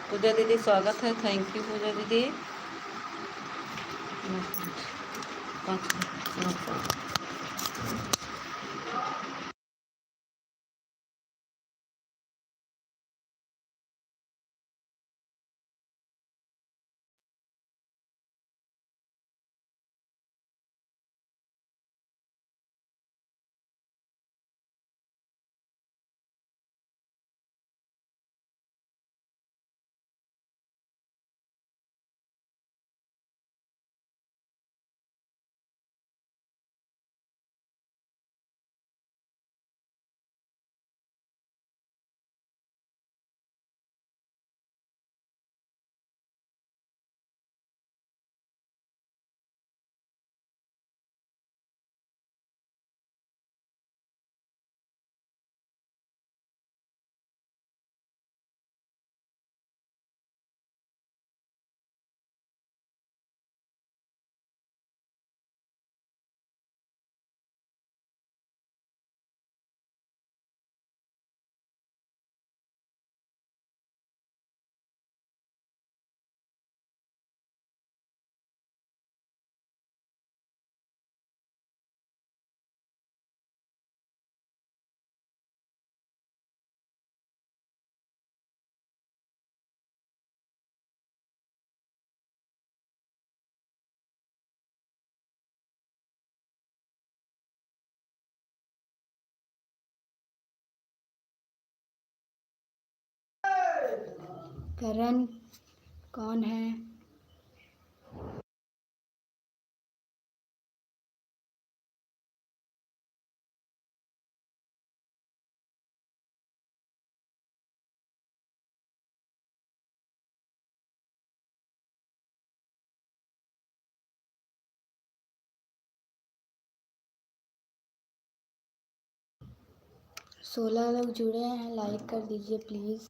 पूजा दीदी स्वागत है। थैंक यू पूजा दीदी। करण कौन है? सोलह लोग जुड़े हैं, लाइक कर दीजिए प्लीज़।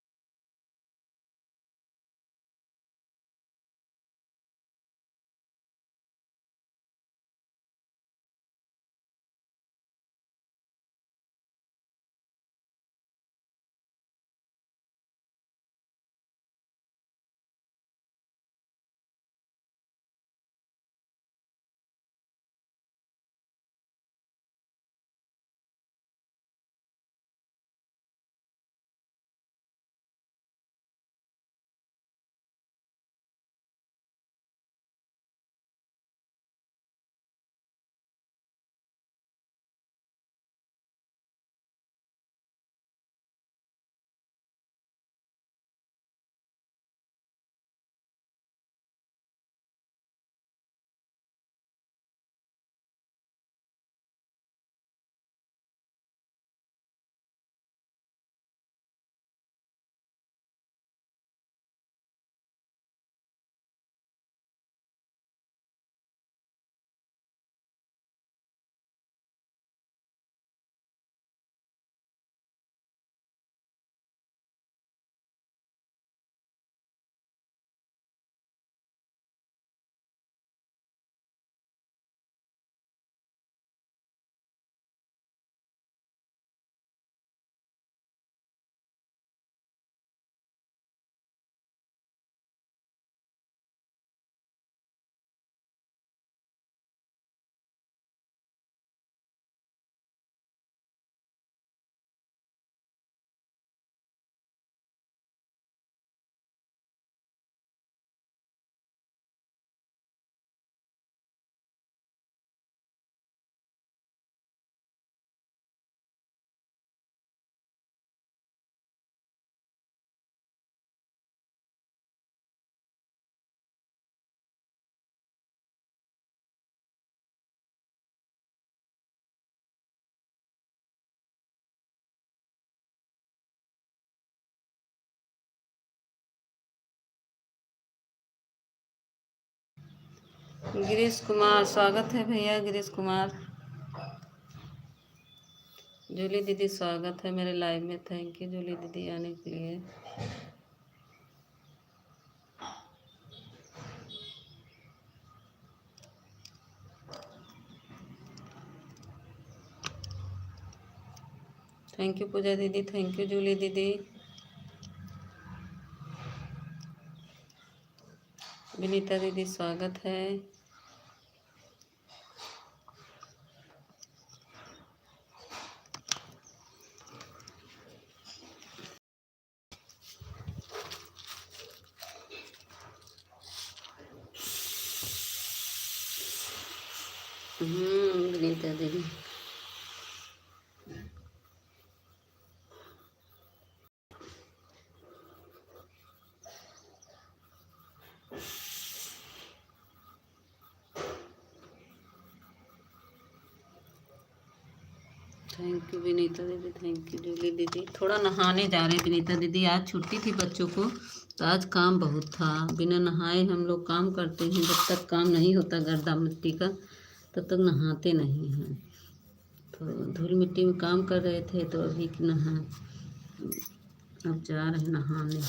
गिरीश कुमार स्वागत है भैया। गिरीश कुमार। जूली दीदी स्वागत है मेरे लाइव में। थैंक यू जूली दीदी आने के लिए। थैंक यू पूजा दीदी। थैंक यू जूली दीदी। विनीता दीदी स्वागत है। विनीता दीदी थैंक यू विनीता दीदी, थैंक यू जूली दीदी। थोड़ा नहाने जा रहे विनीता दीदी, आज छुट्टी थी बच्चों को तो आज काम बहुत था। बिना नहाए हम लोग काम करते हैं, जब तक काम नहीं होता गर्दा मिट्टी का तब तक नहाते नहीं हैं। तो धूल मिट्टी में काम कर रहे थे तो अभी नहा, अब जा रहे हैं नहाने।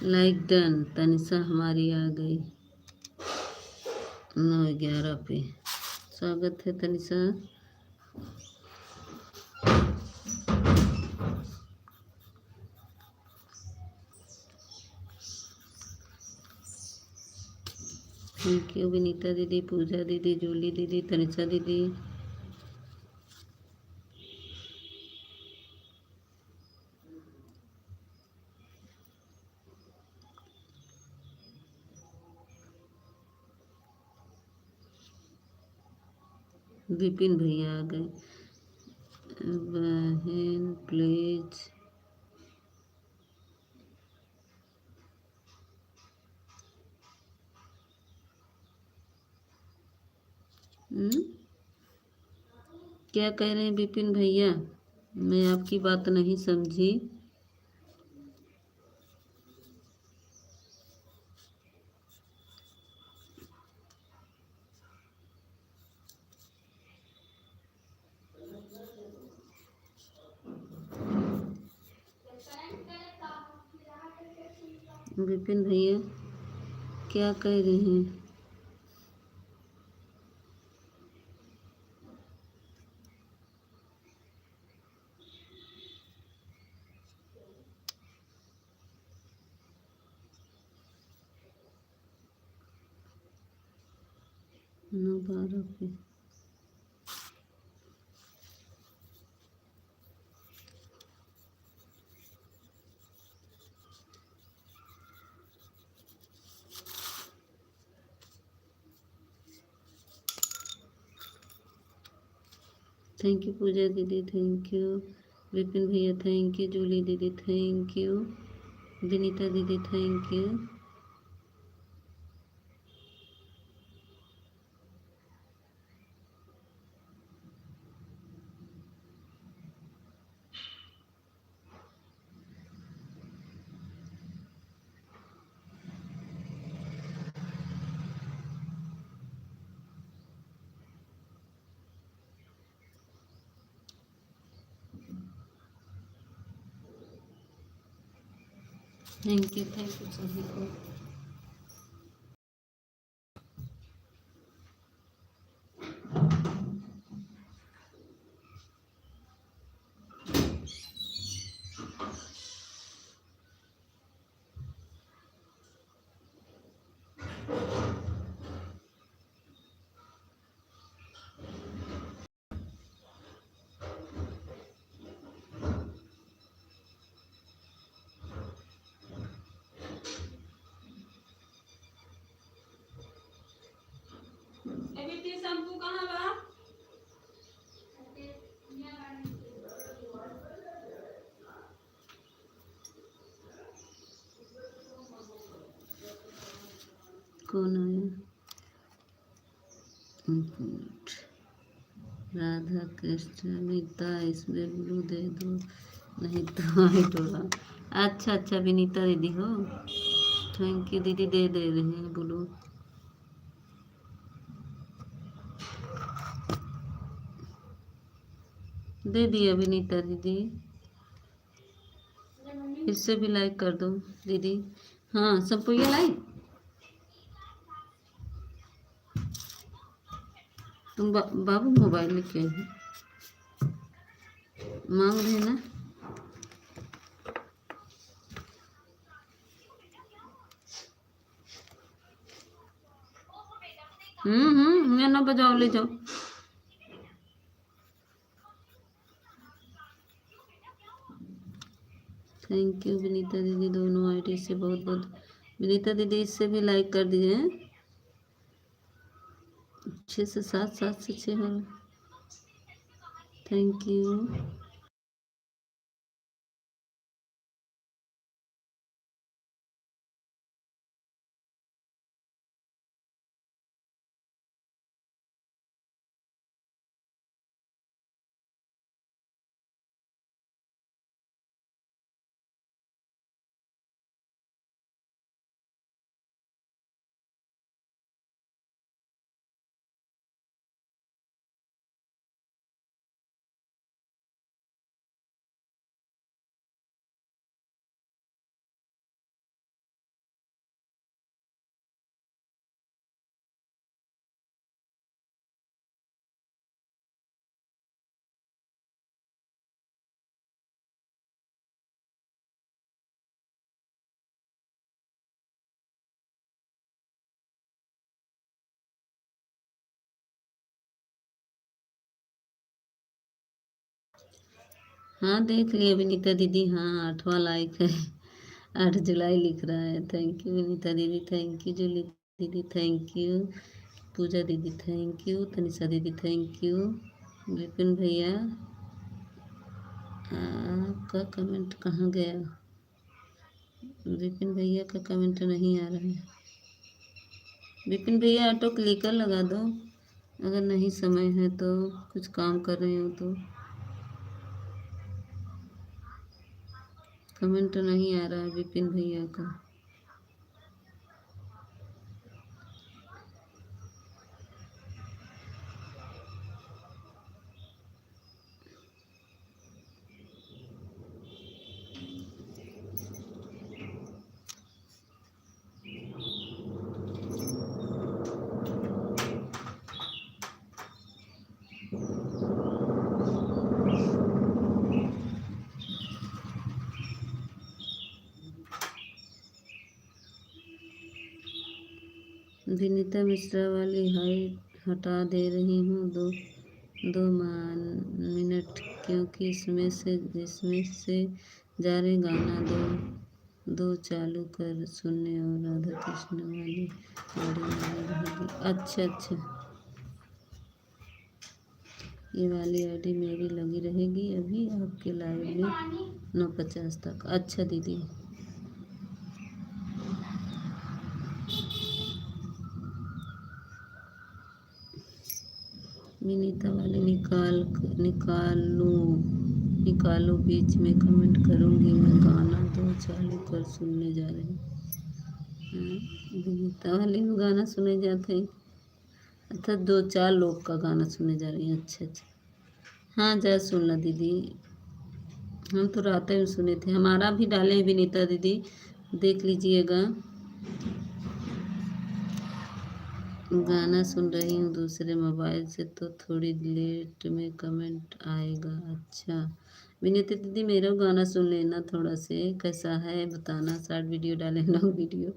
लाइक डन, तनिषा हमारी आ गई 9:11 पे। स्वागत है तनिषा। थैंक यू विनीता दीदी, पूजा दीदी, जूली दीदी, तनिषा दीदी। विपिन भैया आ गए। बहन प्लीज क्या कह रहे हैं विपिन भैया? मैं आपकी बात नहीं समझी। विपिन भैया क्या कह रहे हैं? नौ 12 पे थैंक यू पूजा दीदी, थैंक यू विपिन भैया, थैंक यू जूली दीदी, थैंक यू विनीता दीदी, थैंक यू। थैंक यू सभी को। शैम्पू कहाँ बा? कौन आया? राधा कृष्ण मीता, इसमें ब्लू दे दो नहीं तो वाइट होगा। अच्छा विनीता दीदी हो, थैंक यू दीदी, दे रहे हैं ब्लू। दे दिया विनीता दीदी, इससे भी लाइक कर दो दीदी। हाँ सबको ये लाइक तुम बाबू मोबाइल लेके आई हो, मांग रहे ना। मैं ना बजाओ, ले जाओ। थैंक यू विनीता दीदी, दोनों आईडी से बहुत बहुत। विनीता दीदी इससे भी लाइक कर दीजिए। 6 से 7, 7 से 6 हो। Thank you. हाँ देख लिए विनीता दीदी, हाँ 8वां लाइक है। 8 जुलाई लिख रहा है। थैंक यू विनीता दीदी, थैंक यू जूली दीदी, थैंक यू पूजा दीदी, थैंक यू तनिषा दीदी, थैंक यू विपिन भैया। आपका कमेंट कहाँ गया? विपिन भैया का कमेंट नहीं आ रहा है। विपिन भैया ऑटो क्लिकर लगा दो, अगर नहीं समय है तो, कुछ काम कर रहे हो तो। कमेंट नहीं आ रहा है विपिन भैया का। विनीता मिश्रा वाली हाइट हटा दे रही हूँ 2 मिनट, क्योंकि इसमें से जा रहे गाना दो चालू कर सुनने, और राधा कृष्ण वाली ऑडियो लगी रहेगी। अच्छा अच्छा, ये वाली आईडी मेरी लगी रहेगी अभी आपके लाइव में 9:50 तक। अच्छा दीदी, विनीता वाले निकालो, बीच में कमेंट करूँगी मैं, गाना 2 चालू कर सुनने जा रहे हैं। विनीता वाले में गाना सुने जाते हैं, अच्छा 2-4 लोग का गाना सुने जा रही हैं। अच्छा अच्छा, हाँ जा सुन ला दीदी, हम तो रात में सुने थे, हमारा भी डाले हैं विनीता दीदी, देख लीजिएगा। गाना सुन रही हूँ दूसरे मोबाइल से, तो थोड़ी लेट में कमेंट आएगा। अच्छा विनीता दीदी, मेरा गाना सुन लेना थोड़ा से, कैसा है बताना, शॉर्ट वीडियो डाले, लॉन्ग वीडियो।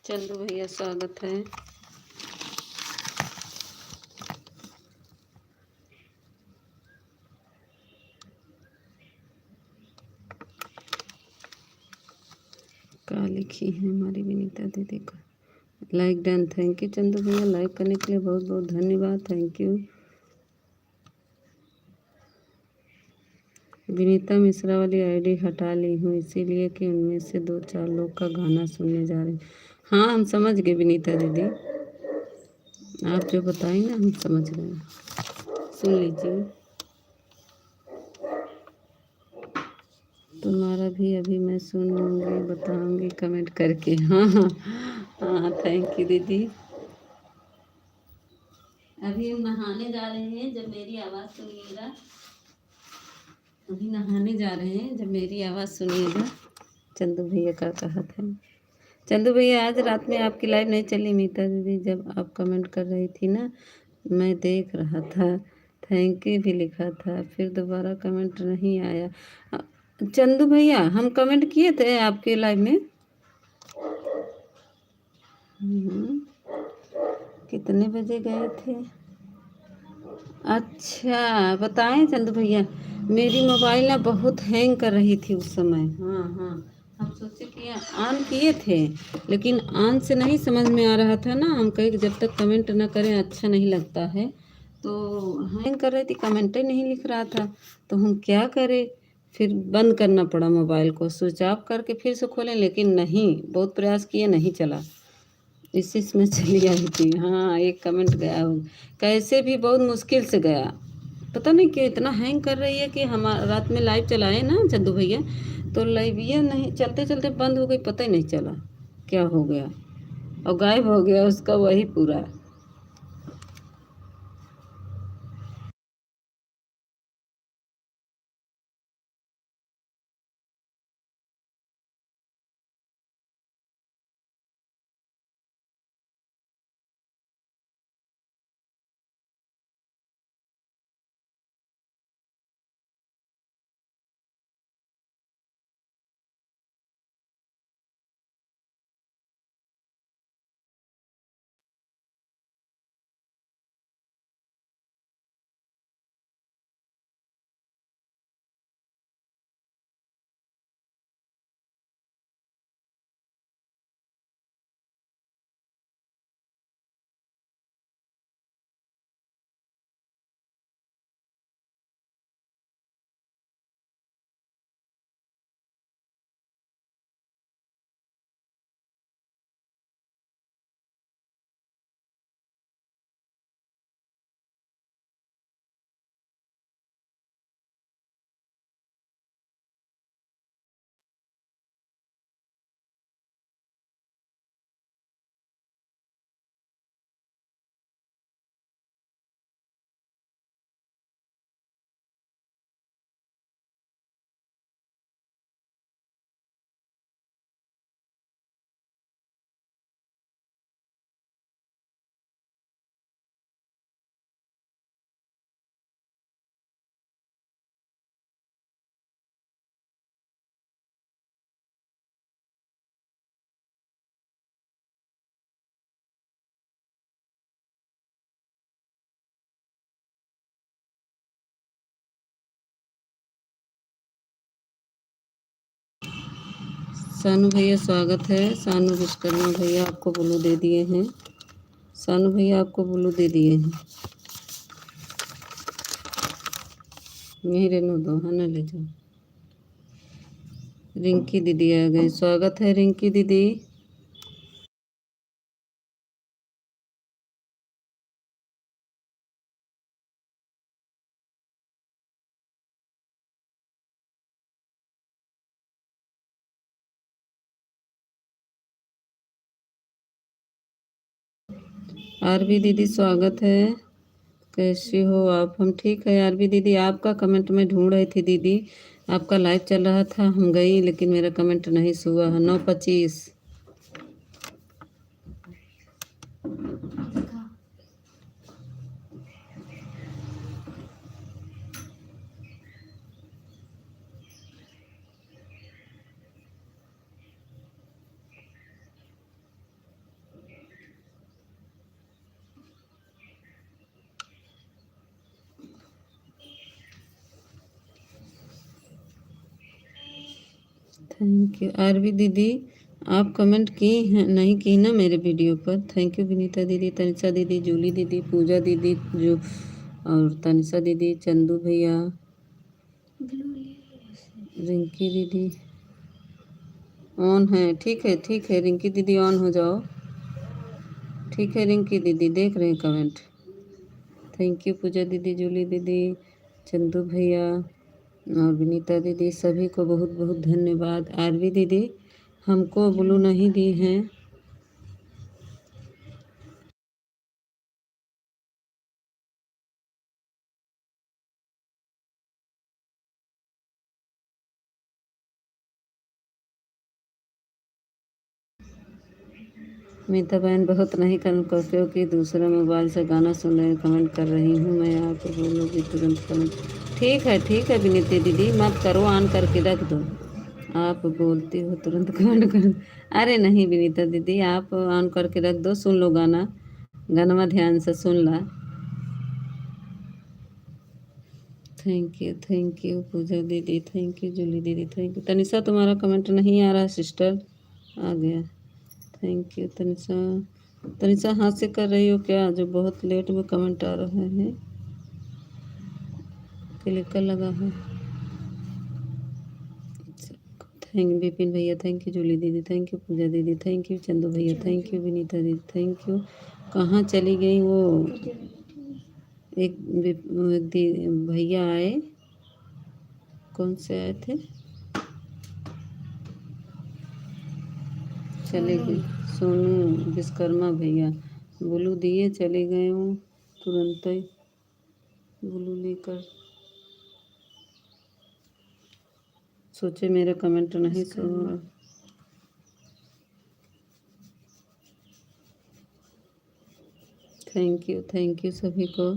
चंदू भैया स्वागत है। क्या लिखी है हमारी विनीता दीदी का? Like done, thank you Chandu भैया, लाइक करने के लिए बहुत बहुत धन्यवाद, थैंक यू। विनीता मिश्रा वाली आईडी हटा ली हूँ इसीलिए कि उनमें से 2-4 लोग का गाना सुनने जा रहे हैं। हाँ, हम समझ गए विनीता दीदी, आप जो बताई ना हम समझ गए। सुन लीजिए। तुम्हारा भी अभी मैं सुनूंगी, बताऊंगी कमेंट करके। हाँ हाँ हाँ, थैंक यू दीदी। अभी हम नहाने जा रहे हैं, जब मेरी आवाज़ सुनिएगा। अभी नहाने जा रहे हैं, जब मेरी आवाज़ सुनिएगा। चंदू भैया का कहा था। चंदू भैया आज रात में आपकी लाइव नहीं चली मीता दीदी, जब आप कमेंट कर रही थी ना, मैं देख रहा था, थैंक यू भी लिखा था, फिर दोबारा कमेंट नहीं आया। चंदू भैया हम कमेंट किए थे आपके लाइव में। कितने बजे गए थे? अच्छा बताएं चंदू भैया, मेरी मोबाइल ना बहुत हैंग कर रही थी उस समय। हाँ हाँ, हम सोचे कि ऑन किए थे, लेकिन ऑन से नहीं समझ में आ रहा था ना, हम कहीं जब तक कमेंट ना करें अच्छा नहीं लगता है, तो हैंग कर रही थी, कमेंट ही नहीं लिख रहा था, तो हम क्या करें, फिर बंद करना पड़ा मोबाइल को, स्विच ऑफ करके फिर से खोलें, लेकिन नहीं, बहुत प्रयास किए, नहीं चला, इसी में चली आई थी। हाँ, एक कमेंट गया हो, कैसे भी बहुत मुश्किल से गया, पता नहीं क्यों इतना हैंग कर रही है कि हम रात में लाइव चलाए ना चंदू भैया, तो लाइव ये नहीं चलते चलते बंद हो गई, पता ही नहीं चला क्या हो गया, और गायब हो गया उसका वही पूरा। सानू भैया स्वागत है, सानू विश्वकर्मा भैया आपको ब्लू दे दिए हैं, सानू भैया आपको ब्लू दे दिए हैं, यहीं रहने दो, है ना, ले जाओ। रिंकी दीदी आ गई, स्वागत है रिंकी दीदी। आरबी दीदी स्वागत है, कैसी हो आप? हम ठीक है आरबी दीदी, आपका कमेंट में ढूंढ रही थी दीदी, आपका लाइव चल रहा था, हम गई लेकिन मेरा कमेंट नहीं हुआ है। 9:25। थैंक यू आरबी दीदी, आप कमेंट की हैं नहीं की ना मेरे वीडियो पर, थैंक यू विनीता दीदी, तनिषा दीदी, जूली दीदी, पूजा दीदी, जो और तनिषा दीदी, चंदू भैया, रिंकी दीदी ऑन है, ठीक है रिंकी दीदी ऑन हो जाओ। ठीक है रिंकी दीदी, देख रहे हैं कमेंट। थैंक यू पूजा दीदी, जूली दीदी, चंदू भैया और विनीता दीदी, सभी को बहुत बहुत धन्यवाद। आरवी दीदी हमको ब्लू नहीं दी हैं। मीता बहन बहुत नहीं कर क्योंकि दूसरा मोबाइल से गाना सुन रहे कमेंट कर रही हूँ मैं, आप बोलोगी तुरंत कमेंट। ठीक है विनीता दीदी, मत करो, ऑन करके रख दो। आप बोलती हो तुरंत कमेंट कर। अरे नहीं विनीता दीदी, आप ऑन करके रख दो, सुन लो गाना, गाना ध्यान से सुन ला। थैंक यू पूजा दीदी, थैंक यू जूली दीदी, थैंक यू तनिषा। तुम्हारा कमेंट नहीं आ रहा सिस्टर, आ गया। Thank you Tanisha. तनिषा हाथ से कर रही हो क्या, जो बहुत लेट में कमेंट आ रहा है? क्लिकर लगा है। थैंक विपिन भैया, थैंक यू जूली दीदी, थैंक यू पूजा दीदी, थैंक यू चंदू भैया, थैंक यू विनीता दीदी, थैंक यू। कहाँ चली गई वो? एक भैया आए, कौन से आए थे? चले गए सोनू विश्वकर्मा भैया, ब्लू दिए चले गए वो तुरंत ही ब्लू लेकर। सोचे मेरा कमेंट नहीं सुन। थैंक यू सभी को।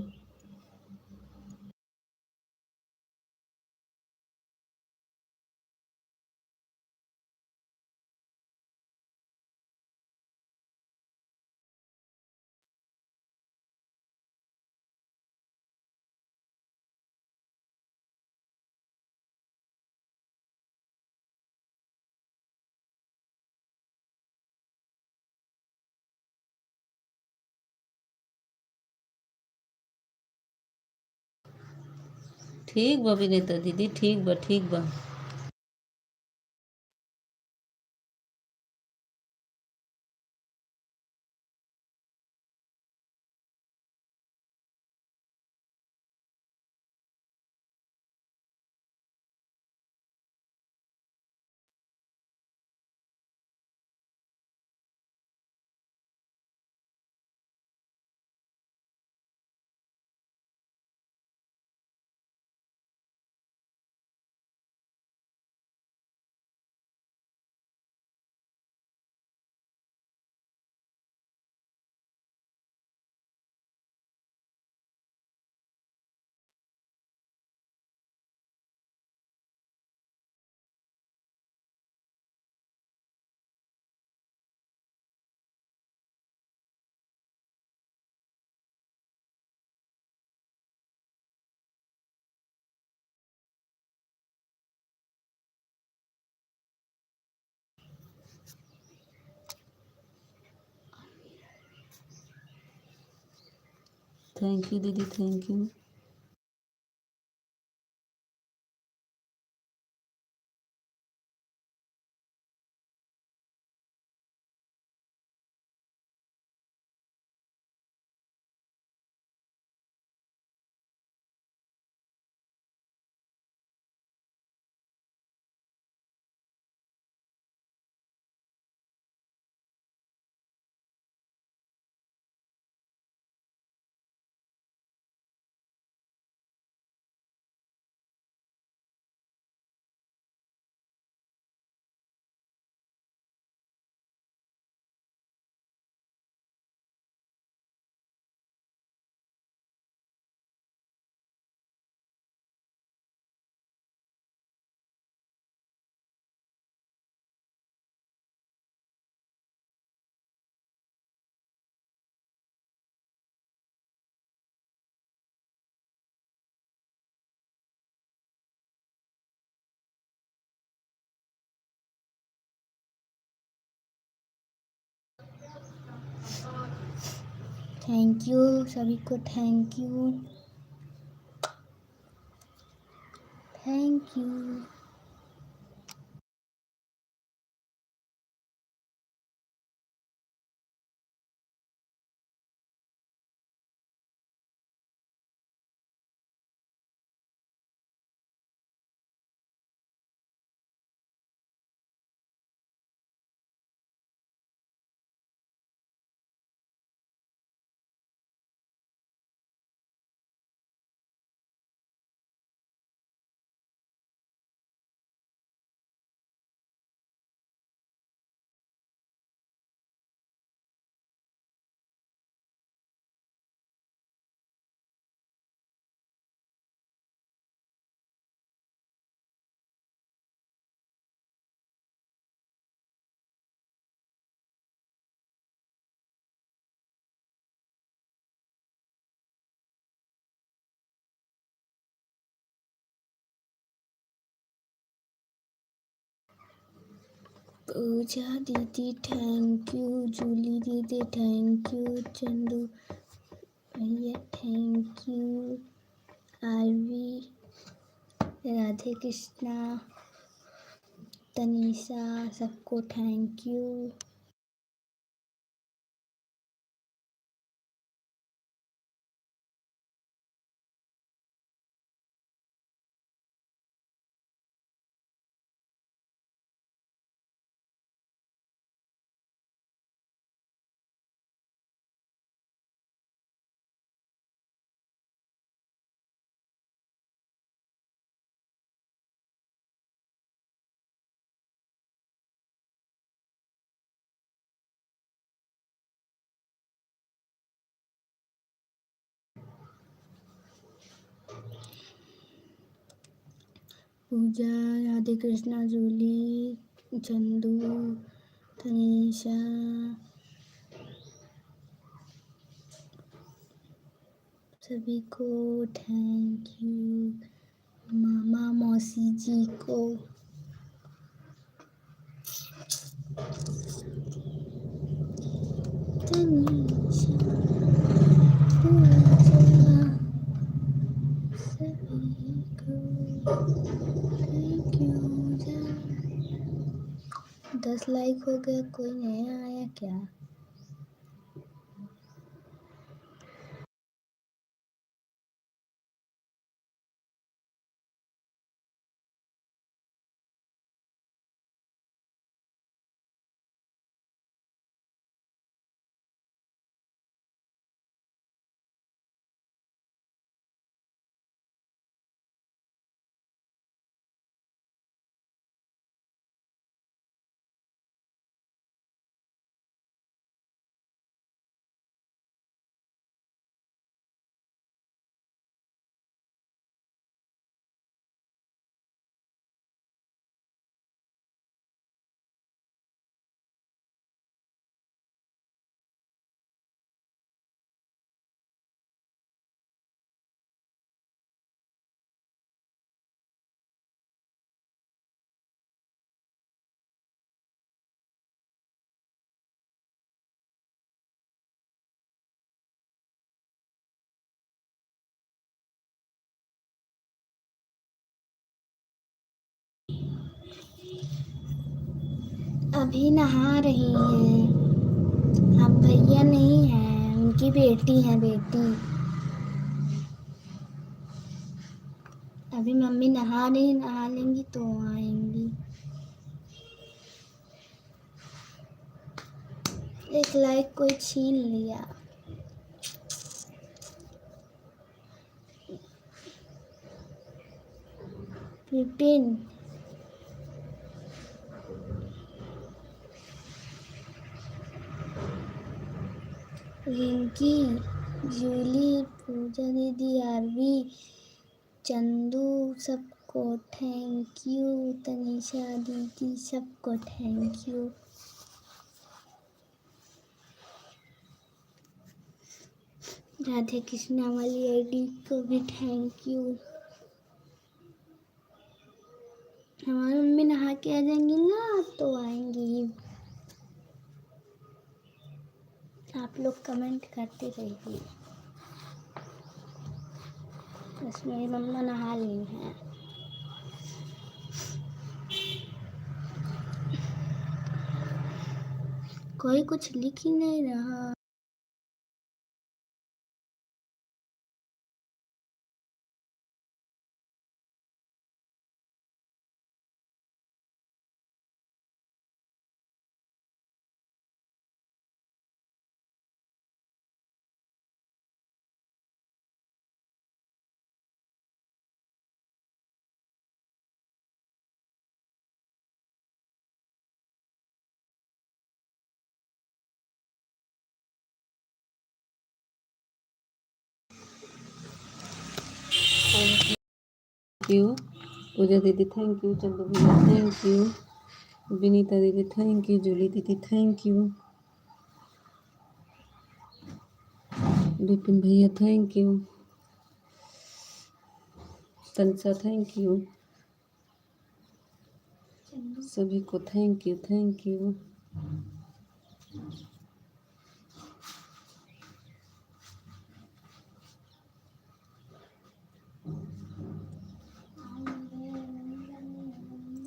ठीक बा विनीता दीदी, ठीक बा। थैंक यू दीदी, थैंक यू। थैंक यू सभी को, थैंक यू। पूजा दीदी थैंक यू, जूली दीदी थैंक यू, चंदू भैया थैंक यू, आरवी, राधे कृष्णा, तनीषा, सबको thank you. Pooja, Radhe Krishna, Julie, Chandu, Tanisha, सभी को थैंक यू। मामा मौसी जी को, तनीषा, पूजा, सभी को थैंक यू। 10 लाइक हो गया, कोई नया आया क्या? अभी नहा रही हैं। अब भैया नहीं हैं, उनकी बेटी है बेटी। अभी मम्मी नहा रही, नहा लेंगी तो आएंगी। एक लाइक कोई छीन लिया। विपिन, रिंकी, जूली, पूजा दीदी, आरवी, चंदू, सबको थैंक यू। तनीषा दीदी, सबको थैंक यू। राधे कृष्णा वाली आईडी को भी थैंक यू। हमारी मम्मी नहा के आ जाएंगी ना तो आएंगी। आप लोग कमेंट करते रहिए। बस मेरी मम्मा नहा ली हैं। कोई कुछ लिख ही नहीं रहा। थैंक यू पूजा दीदी, थैंक यू चंदू भैया, थैंक यू विनीता दीदी, थैंक यू जूली दीदी, थैंक यू विपिन भैया, thank you Tanisha, thank you सभी को thank you, thank you.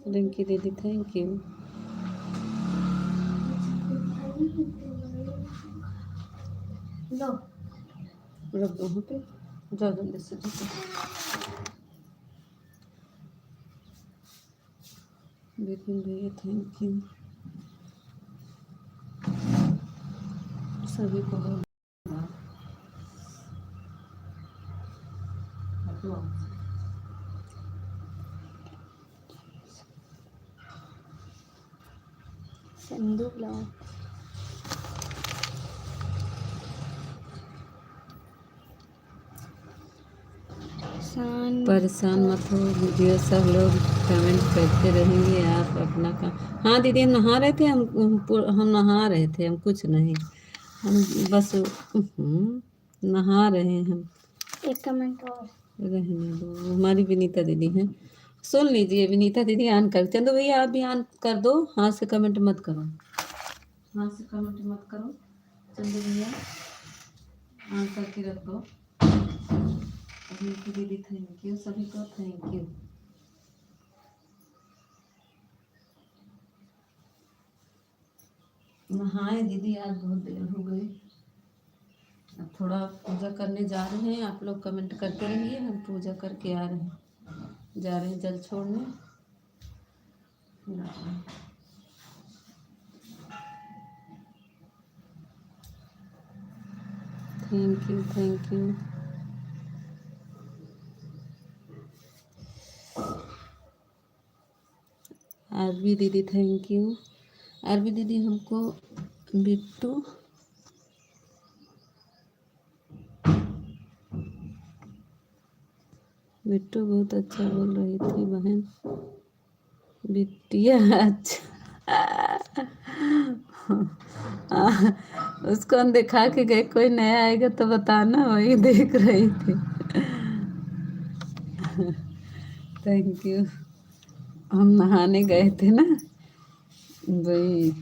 Rinki दीदी थैंक यू। लो रख दो वहाँ पे, जाओ जल्दी से जाओ। बिपिन भैया थैंक यू। सभी को बहुत धन्यवाद। संधू ब्लॉग परेशान मत हो वीडियो, सब लोग कमेंट करते रहेंगे, आप अपना काम। हाँ दीदी, हम नहा रहे थे, हम नहा रहे थे, हम कुछ नहीं, हम बस नहा रहे हैं हम। एक कमेंट और रहने दो, हमारी विनीता दीदी हैं। सुन लीजिए, विनीता दीदी ऑन कर, चंदू भैया आप भी ऑन कर दो, हाथ से कमेंट मत करो, हाथ से कमेंट मत करो। चंदू भैया ऑन करके रख दो। विनीता दीदी थैंक यू, सभी को थैंक यू। नहाए दीदी, आज बहुत देर हो गई। अब थोड़ा पूजा करने जा रहे हैं, आप लोग कमेंट करते रहिए, हम पूजा करके आ रहे हैं, जा रहे हैं जल छोड़ने। Thank you, thank you. Aarvi दीदी थैंक यू। आरबी दीदी हमको बिट्टू बिट्टू बहुत अच्छा बोल रही थी बहन, बिटिया अच्छा। उसको हम दिखा के गए, कोई नया आएगा तो बताना, वही देख रही थी। Thank you. हम नहाने गए थे ना, वही।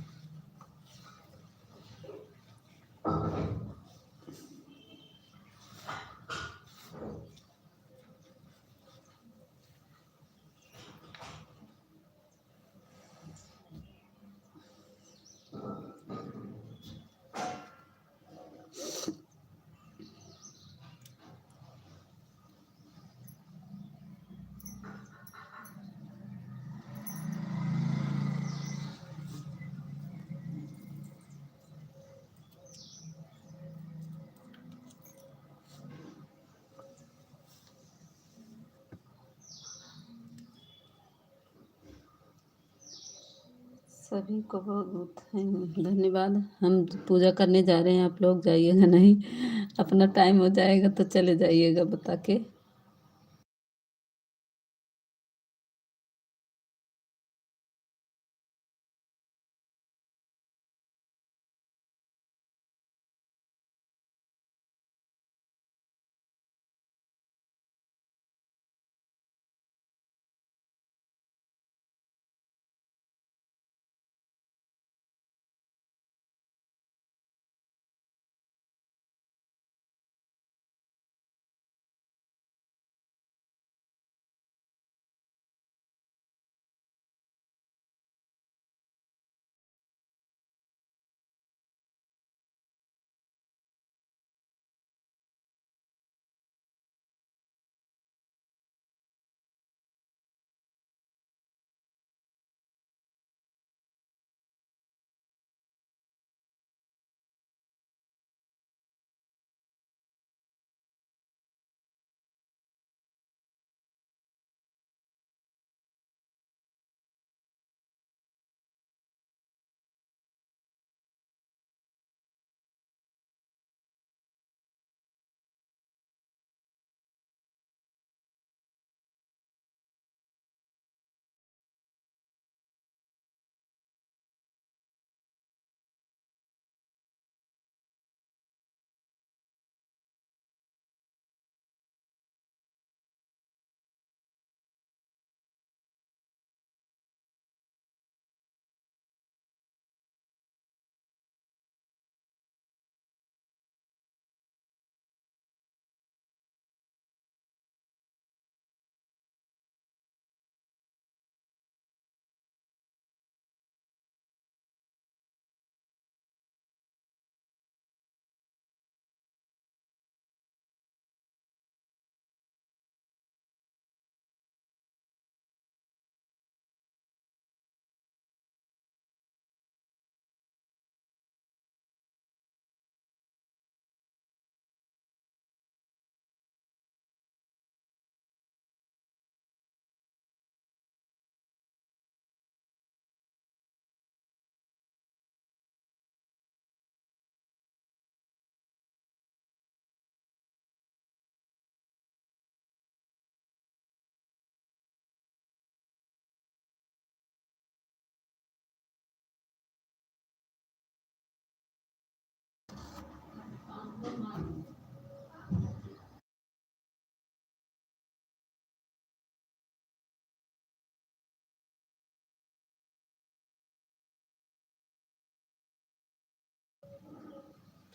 सभी को बहुत बहुत धन्यवाद। हम पूजा करने जा रहे हैं, आप लोग जाइएगा नहीं, अपना टाइम हो जाएगा तो चले जाइएगा बता के।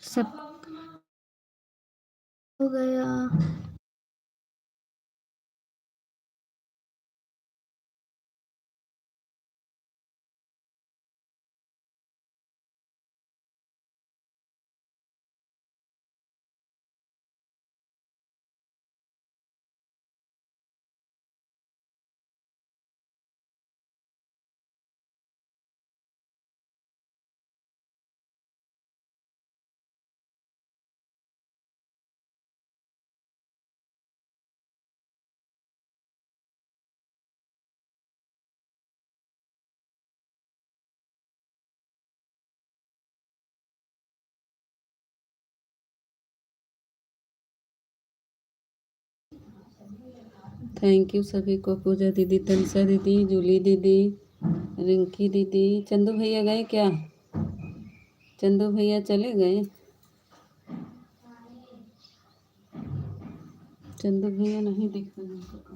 सब हो गया। थैंक यू सभी को, पूजा दीदी, तनिषा दीदी, जूली दीदी, रिंकी दीदी। चंदू भैया गए क्या? चंदू भैया चले गए? चंदू भैया नहीं दिख रहे हैं।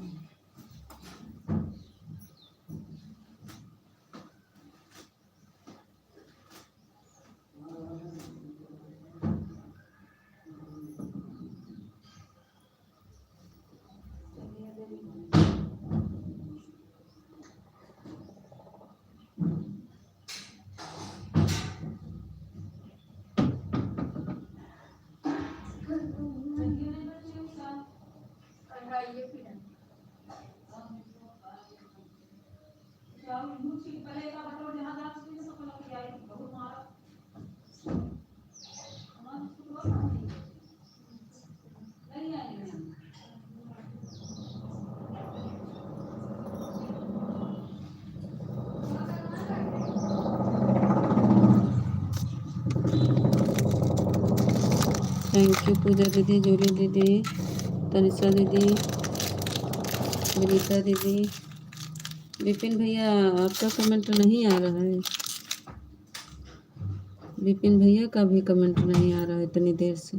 थैंक यू पूजा दीदी, जूली दीदी, तनिषा दीदी, विनीता दीदी। विपिन भैया आपका कमेंट नहीं आ रहा है। विपिन भैया का भी कमेंट नहीं आ रहा है इतनी देर से।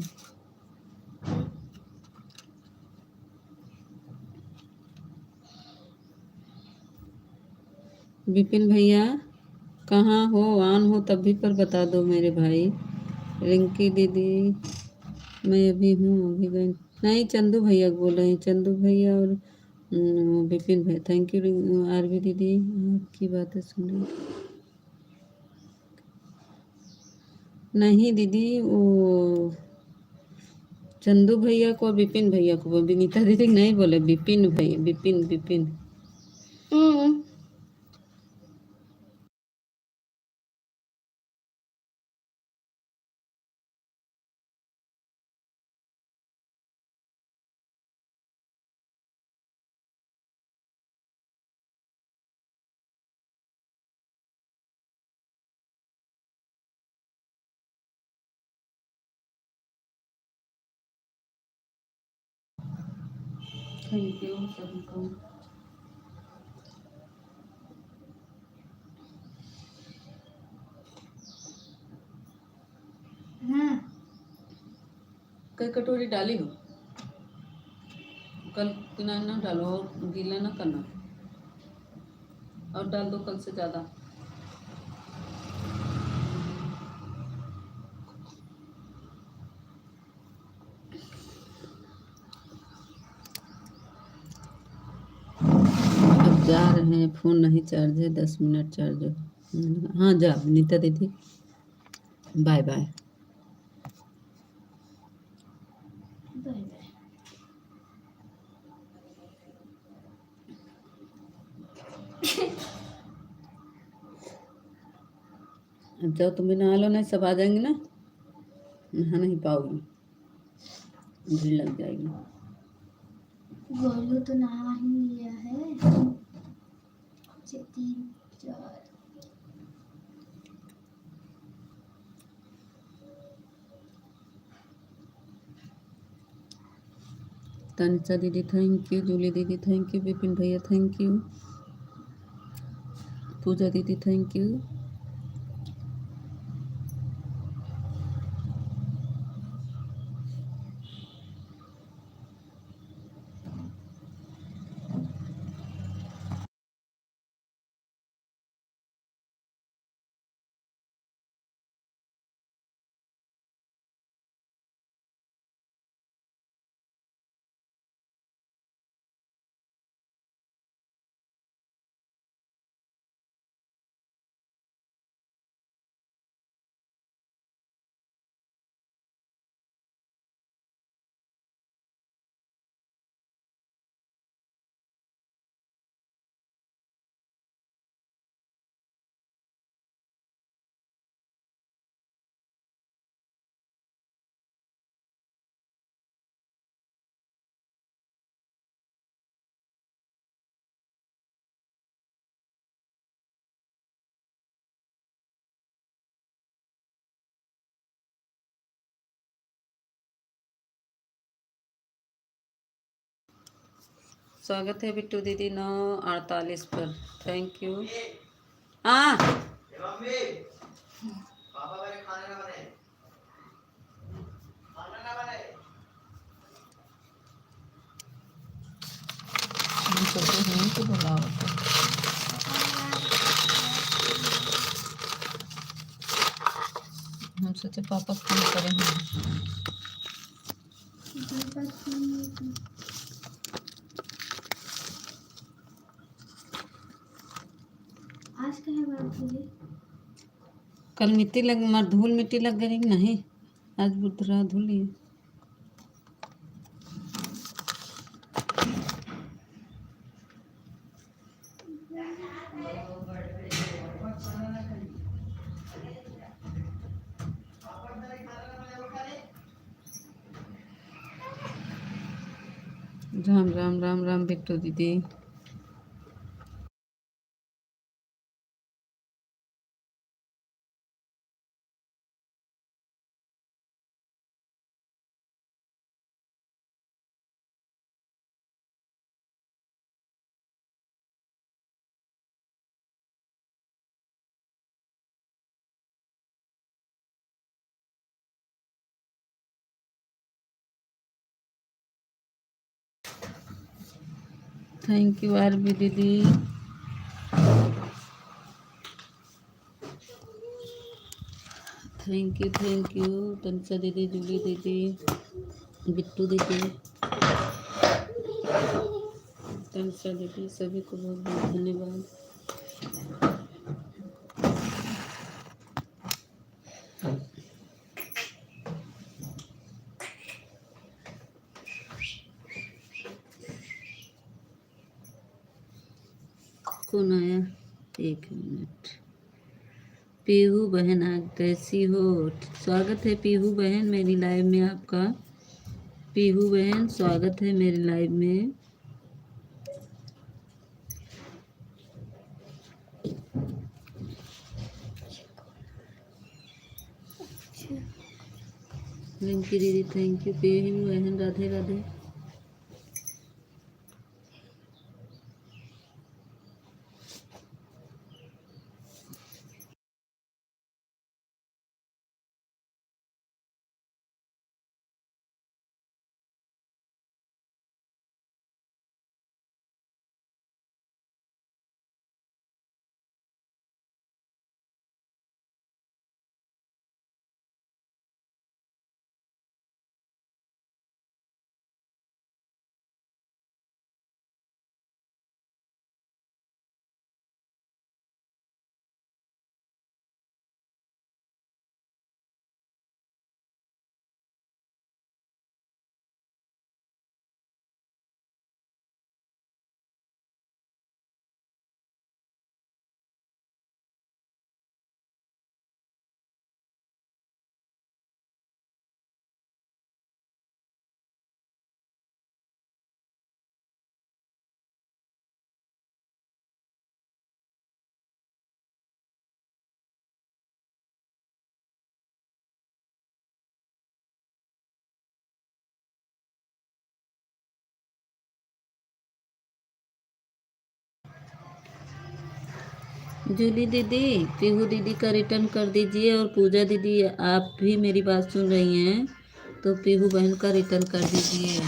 विपिन भैया कहाँ हो? ऑन हो तब भी पर बता दो मेरे भाई। रिंकी दीदी, मैं अभी हूँ, अभी गए नहीं। चंदू भैया बोल रहे हैं, चंदू भैया और विपिन भैया। थैंक यू आरवी दीदी, आपकी बातें सुन रही। नहीं दीदी, वो चंदू भैया को, विपिन भैया को, विनीता दीदी नहीं बोले, विपिन भैया, विपिन विपिन। थैंक यू सभी को। कल कटोरी डाली हो, कल किनारा ना डालो, और गीला ना करना, और डाल दो कल से ज़्यादा। अब जा रहे हैं, फ़ोन नहीं चार्ज है, 10 मिनट चार्ज है। हाँ जा विनीता दीदी, बाय बाय। अब जाओ, तुम भी नहा लो, नहीं सब आ जाएंगे ना, नहा नहीं पाओगी, भीड़ लग जाएगी। गोलू तो नहा ही लिया है। 3 4 तनिषा दीदी थैंक यू, जूली दीदी थैंक यू, विपिन भैया थैंक यू, पूजा दीदी थैंक यू। स्वागत है बिट्टू दीदी 9:48 पर। Thank you. हाँ हम सोचे हैं कि बुलाओ तो। हम सोचे पापा फोन करेंगे। आज का है बात मुझे। कल मिट्टी लग धूल मिट्टी लग गई नहीं, आज बुधरा धूल ही है। राम राम राम राम बिट्टू दीदी। थैंक यू आरबी दीदी। थैंक यू तनिषा दीदी, जूली दीदी, बिट्टू दीदी, तनिषा दीदी, सभी को बहुत बहुत धन्यवाद। कौन आया? एक मिनट। पीहू बहन आप कैसी हो? स्वागत है पीहू बहन मेरी लाइव में आपका। पीहू बहन स्वागत है मेरी लाइव में। रिंकी दीदी थैंक यू। पीहू बहन राधे राधे। जूली दीदी पीहू दीदी का रिटर्न कर दीजिए, और पूजा दीदी आप भी मेरी बात सुन रही हैं तो पीहू बहन का रिटर्न कर दीजिए।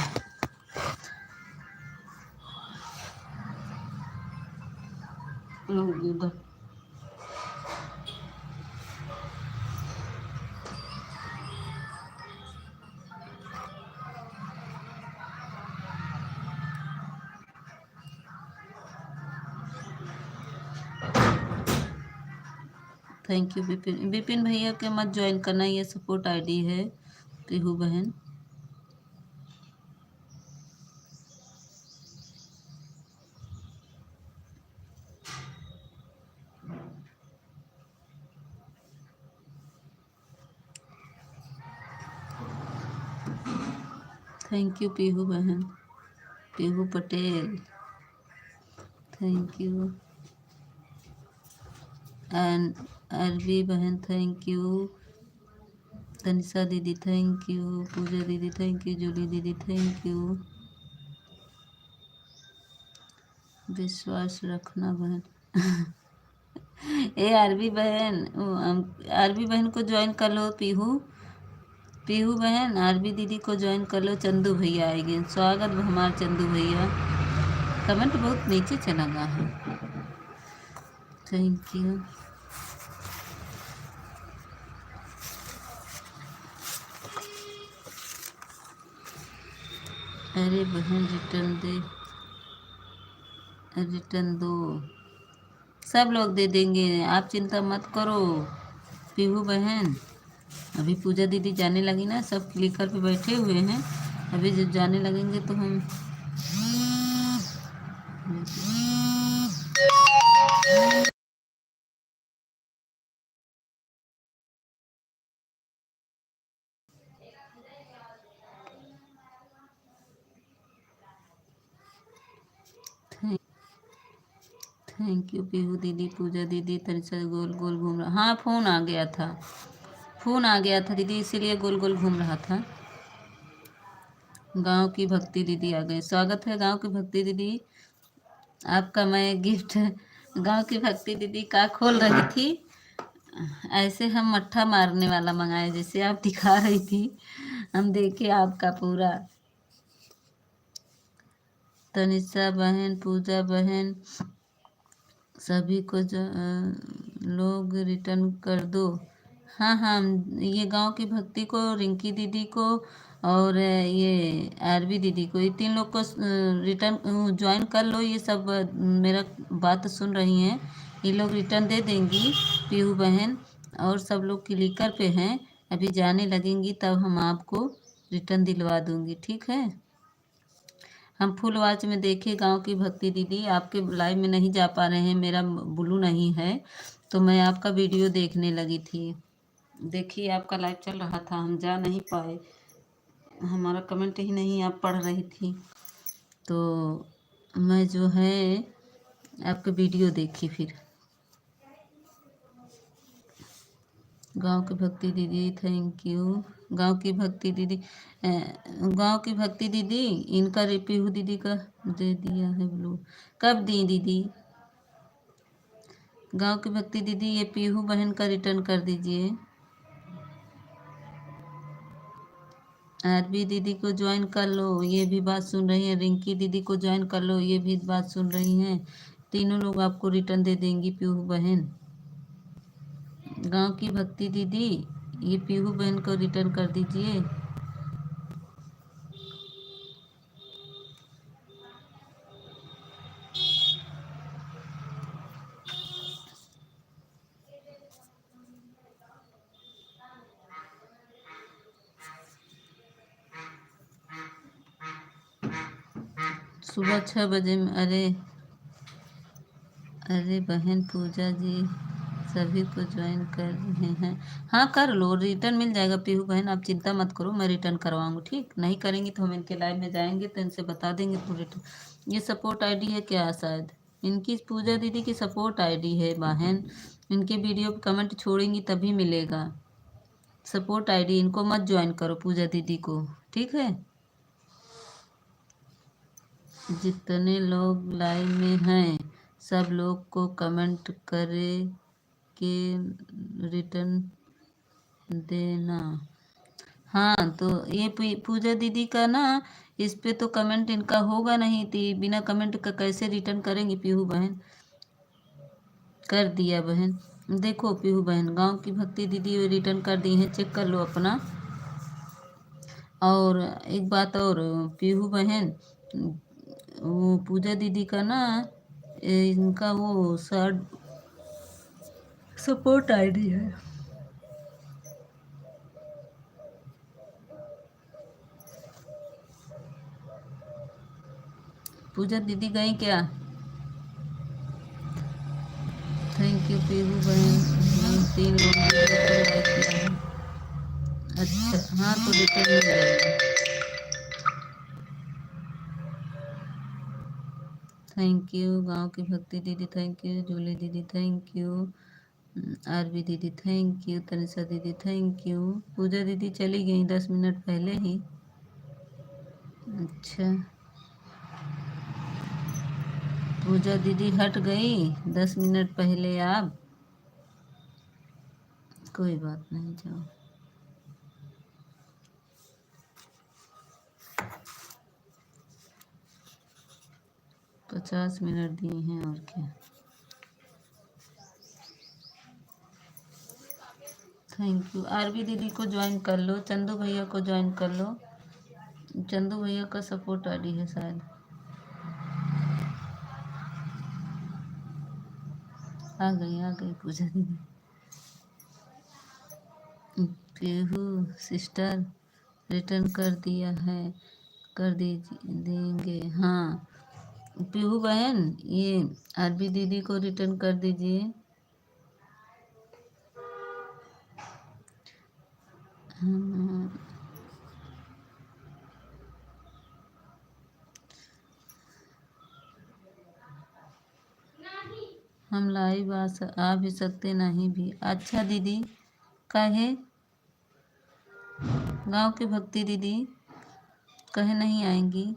उधर थैंक यू विपिन। विपिन भैया के मत ज्वाइन करना, ये सपोर्ट आईडी है पीहू बहन। थैंक यू पीहू बहन। Pihu Patel thank you. And Aarvi बहन थैंक यू। तनिषा दीदी थैंक यू। पूजा दीदी थैंक यू। जूली दीदी थैंक यू। विश्वास रखना बहन। ए आरबी बहन, आरबी बहन को ज्वाइन कर लो। पीहू पीहू बहन आरबी दीदी को ज्वाइन कर लो। चंदू भैया आएंगे, स्वागत हमारे चंदू भैया। कमेंट बहुत नीचे चला गया है। Thank you. अरे बहन रिटर्न दे, रिटर्न दो। सब लोग दे देंगे, आप चिंता मत करो पीहू बहन। अभी पूजा दीदी जाने लगी ना, सब क्लिकर पे बैठे हुए हैं। अभी जब जाने लगेंगे तो हम थैंक यू पीहू दीदी। पूजा दीदी तनिषा गोल गोल घूम रहा। हाँ फ़ोन आ गया था, फ़ोन आ गया था दीदी, इसीलिए गोल गोल घूम रहा था। गांव की भक्ति दीदी आ गई, स्वागत है गांव की भक्ति दीदी आपका। मैं गिफ्ट गांव की भक्ति दीदी का खोल रही थी, ऐसे हम मट्ठा मारने वाला मंगाए जैसे आप दिखा रही थी, हम देखे आपका पूरा। तनिषा बहन, पूजा बहन, सभी को लोग रिटर्न कर दो। हाँ हाँ, ये गांव की भक्ति को, रिंकी दीदी को और ये आरबी दीदी को, ये तीन लोग को रिटर्न ज्वाइन कर लो। ये सब मेरा बात सुन रही हैं, ये लोग रिटर्न दे देंगी पीहू बहन। और सब लोग क्लिकर पे हैं, अभी जाने लगेंगी तब हम आपको रिटर्न दिलवा दूंगी, ठीक है। हम फुल वॉच में देखे गांव की भक्ति दीदी, आपके लाइव में नहीं जा पा रहे हैं, मेरा ब्लू नहीं है, तो मैं आपका वीडियो देखने लगी थी। देखिए आपका लाइव चल रहा था, हम जा नहीं पाए, हमारा कमेंट ही नहीं आप पढ़ रही थी, तो मैं जो है आपका वीडियो देखी फिर। गांव की भक्ति दीदी थैंक यू। गांव की भक्ति दीदी, गांव की भक्ति दीदी, इनका पीहू दीदी का दे दिया है ब्लू। कब दी दीदी? गांव की भक्ति दीदी, ये पीहू बहन का रिटर्न कर दीजिए। आरबी दीदी को ज्वाइन कर लो, ये भी बात सुन रही है। रिंकी दीदी को ज्वाइन कर लो, ये भी बात सुन रही हैं। तीनों लोग आपको रिटर्न दे देंगी पीहू बहन। गांव की भक्ति दीदी, ये पीहू बहन को रिटर्न कर दीजिए। सुबह 6 बजे में, अरे बहन पूजा जी सभी को ज्वाइन कर रहे हैं। हाँ कर लो, रिटर्न मिल जाएगा पीहू बहन, आप चिंता मत करो, मैं रिटर्न करवाऊंगी, ठीक। नहीं करेंगी तो हम इनके लाइव में जाएंगे तो इनसे बता देंगे तो रिटर्न। ये सपोर्ट आईडी है क्या? शायद इनकी पूजा दीदी की सपोर्ट आईडी है बहन, इनके वीडियो पे कमेंट छोड़ेंगी तभी मिलेगा सपोर्ट आईडी। इनको मत ज्वाइन करो पूजा दीदी को, ठीक है। जितने लोग लाइव में हैं सब लोग को कमेंट करे के रिटर्न देना। हाँ तो ये पूजा दीदी का ना, इस पे तो कमेंट इनका होगा नहीं, तो बिना कमेंट का कैसे रिटर्न करेंगी पीहू बहन? कर दिया बहन, देखो पीहू बहन, गांव की भक्ति दीदी रिटर्न कर दी है, चेक कर लो अपना। और एक बात और पीहू बहन, वो पूजा दीदी का ना, इनका वो शर्ट सपोर्ट आईडी है। पूजा दीदी गई क्या? थैंक यू पीहू बहन, 3 लोगों ने लाइक किया है। अच्छा हाँ तो रिटर्न मिल जाएगा। थैंक यू गांव की भक्ति दीदी, थैंक यू जूली दीदी, थैंक यू आरबी दीदी, थैंक यू तनिषा दीदी, थैंक यू। पूजा दीदी चली गई 10 मिनट पहले ही। अच्छा पूजा दीदी हट गई 10 मिनट पहले। आप कोई बात नहीं, जाओ। 50 मिनट दिए हैं और क्या। Thank you. आरबी दीदी को ज्वाइन कर लो, चंदू भैया को ज्वाइन कर लो। चंदू भैया का सपोर्ट आईडी है शायद। आ गई पूजा दीदी। पीहू सिस्टर रिटर्न कर दिया है, कर दीजिए देंगे। हाँ पीहू बहन, ये आरबी दीदी को रिटर्न कर दीजिए। हाँ, हम लाइव आ भी सकते नहीं भी। अच्छा दीदी, कहे गांव की भक्ति दीदी कहे नहीं आएंगी।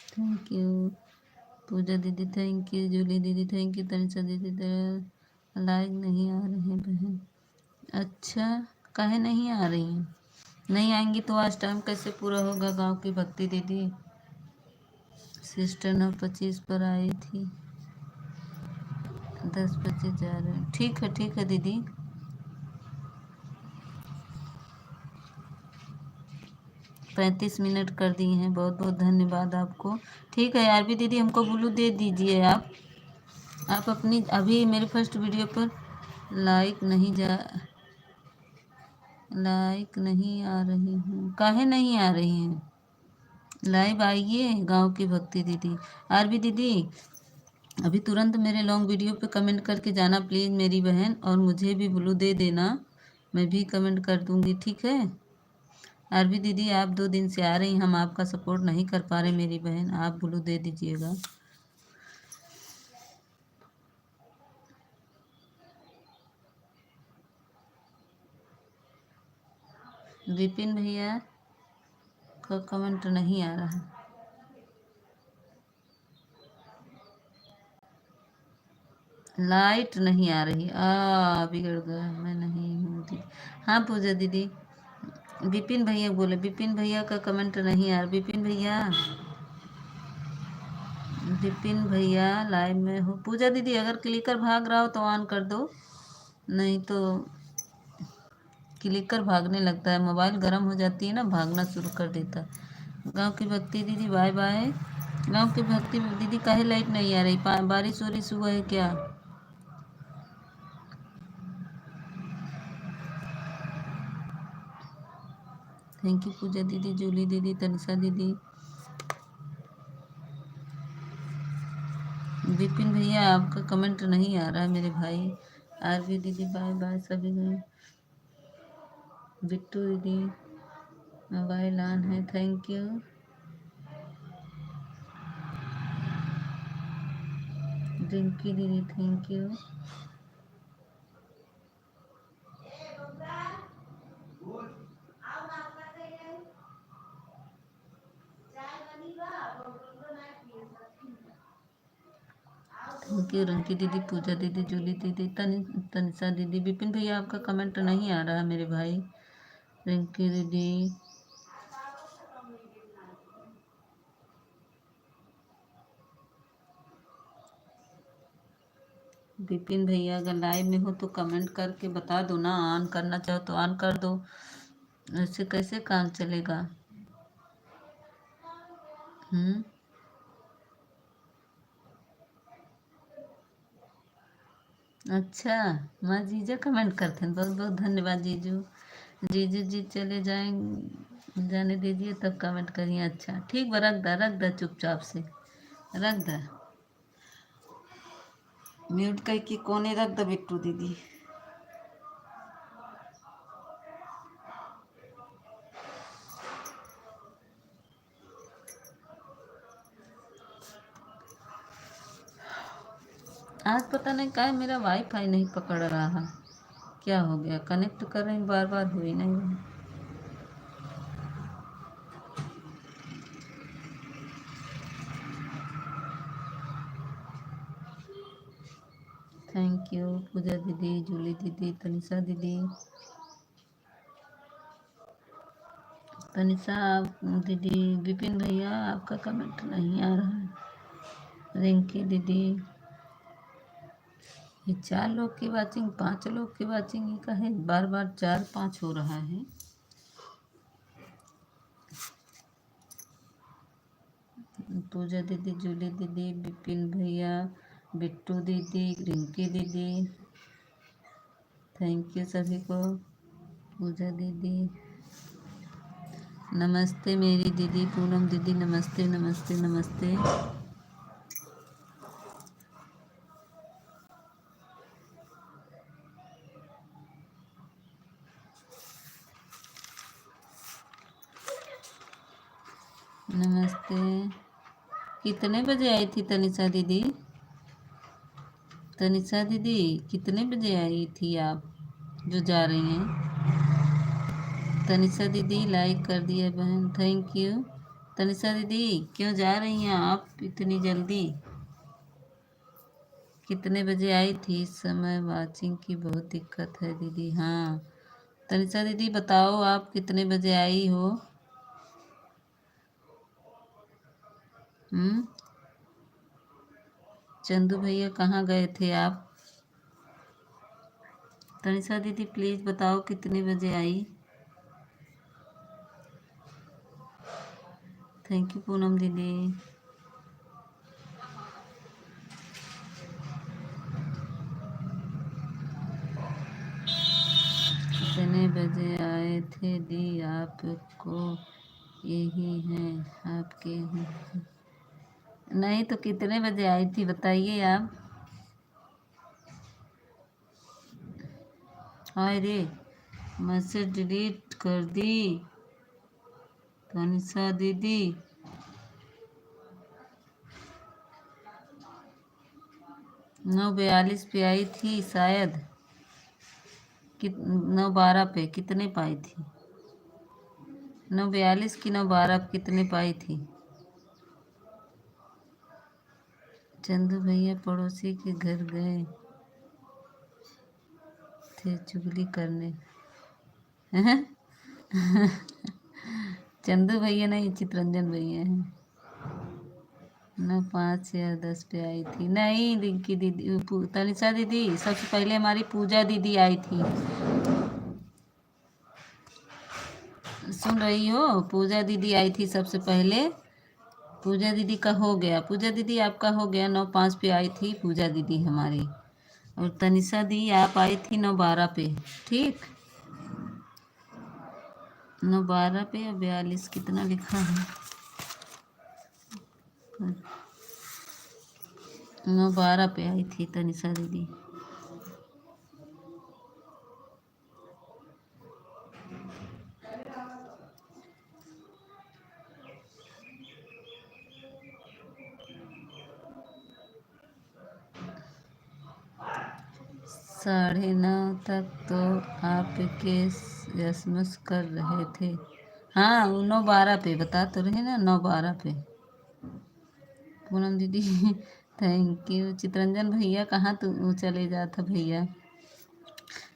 थैंक यू पूजा दीदी, थैंक यू जूली दीदी, थैंक यू तनिषा दीदी। लाइक नहीं आ रहे हैं बहन। अच्छा, काहे नहीं आ रही हैं? नहीं आएंगी तो आज टाइम कैसे पूरा होगा गांव की भक्ति दीदी। सिस्टर 9:25 पर आई थी, 10 बजे जा रहे हैं। ठीक है दीदी। पैंतीस मिनट कर दिए हैं, बहुत बहुत धन्यवाद आपको। ठीक है यार भी दीदी, हमको ब्लू दे दीजिए आप अपनी। अभी मेरे फर्स्ट वीडियो पर लाइक नहीं आ रही हूँ। काहे नहीं आ रही हैं? लाइव आइए गांव की भक्ति दीदी। आरबी दीदी अभी तुरंत मेरे लॉन्ग वीडियो पे कमेंट करके जाना प्लीज़ मेरी बहन, और मुझे भी ब्लू दे देना, मैं भी कमेंट कर दूंगी, ठीक है। आरबी दीदी आप 2 दिन से आ रही, हम आपका सपोर्ट नहीं कर पा रहे मेरी बहन, आप ब्लू दे दीजिएगा। विपिन भैया का कमेंट नहीं आ रहा। लाइट नहीं आ रही। बिगड़ गया, मैं नहीं हूँ दीदी। हाँ पूजा दीदी, विपिन भैया बोले, विपिन भैया का कमेंट नहीं आ रहा। विपिन भैया लाइव में हो। पूजा दीदी अगर क्लिकर भाग रहा हो तो ऑन कर दो, नहीं तो क्लिकर भागने लगता है, मोबाइल गर्म हो जाती है ना, भागना शुरू कर देता है। गांव की भक्ति दीदी बाय बाय। गांव की भक्ति दीदी काहे लाइट नहीं आ रही? बारिश वारिश हुआ है क्या? थैंक यू पूजा दीदी, जूली दीदी, तनिषा दीदी। विपिन भैया आपका कमेंट नहीं आ रहा है मेरे भाई। आरबी दीदी बाय बाय सभी में। बिट्टू दीदी मोबाइल ऑन है, थैंक यू। रिंकी दीदी thank you. Thank you Rinki दीदी, पूजा दीदी, जूली दीदी, तनिषा दीदी। विपिन भैया आपका कमेंट नहीं आ रहा मेरे भाई। रिंकी दीदी, विपिन भैया अगर लाइव में हो तो कमेंट करके बता दो ना, ऑन करना चाहो तो ऑन कर दो, ऐसे कैसे काम चलेगा। हम्म अच्छा, माँ जीजा कमेंट करते हैं, बहुत बहुत धन्यवाद जीजू। जीजू जी चले जाने दीजिए तब कमेंट करिए। अच्छा ठीक बा, रख दा चुपचाप से रख दा, म्यूट करके कोने रख दा बिट्टू दीदी। आज पता नहीं क्या मेरा वाईफाई नहीं पकड़ रहा, क्या हो गया। कनेक्ट कर रही हूँ बार बार, हुई नहीं है। थैंक यू पूजा दीदी, जूली दीदी, तनिषा दीदी। तनिषा दीदी, विपिन भैया आपका कमेंट नहीं आ रहा है। रिंकी दीदी, ये 4 लोग की वाचिंग, 5 लोग की वाचिंग, ये का है बार बार 4-5 हो रहा है। पूजा दीदी, जूली दीदी, विपिन भैया, बिट्टू दीदी, रिंकी दीदी, थैंक यू सभी को। पूजा दीदी नमस्ते, मेरी दीदी पूनम दीदी नमस्ते नमस्ते नमस्ते। नमस्ते। कितने बजे आई थी तनिषा दीदी? तनिषा दीदी कितने बजे आई थी आप जो जा रही हैं? तनिषा दीदी लाइक कर दिया बहन, थैंक यू। तनिषा दीदी क्यों जा रही हैं आप इतनी जल्दी? कितने बजे आई थी? इस समय वाचिंग की बहुत दिक्कत है दीदी। हाँ तनिषा दीदी बताओ आप कितने बजे आई हो? चंदू भैया कहाँ गए थे आप? तनिषा दीदी प्लीज़ बताओ कितने बजे आई? थैंक यू पूनम दीदी। कितने बजे आए थे दी? आपको यही है आपके हैं। नहीं तो कितने बजे आई थी बताइए आप। हाय रे, मैसेज डिलीट कर दी तनिषा दीदी। 9:42 पे आई थी शायद, 9:12 पे कितने पाई थी? 9:42 की 9:12 पे कितने पाई थी? चंदू भैया पड़ोसी के घर गए थे चुगली करने। चंदू भैया नहीं, चितरंजन भैया हैं। 9:05 या 10 पे आई थी। नहीं रिंकी दीदी, तनिषा दीदी सबसे पहले हमारी पूजा दीदी आई थी। सुन रही हो? पूजा दीदी आई थी सबसे पहले। पूजा दीदी का हो गया, पूजा दीदी आपका हो गया। 9:05 पे आई थी पूजा दीदी हमारी, और तनिषा दी आप आई थी 9:12 पे। ठीक, 9:12 पे या 42 कितना लिखा है? 9:12 पे आई थी तनिषा दीदी। साढ़े 9 तक तो आपके एसएमएस कर रहे थे। हाँ 9:12 पे बता तो रहे ना, 9:12 पे। पूनम दीदी थैंक यू। चितरंजन भैया कहाँ तू चले जाता भैया?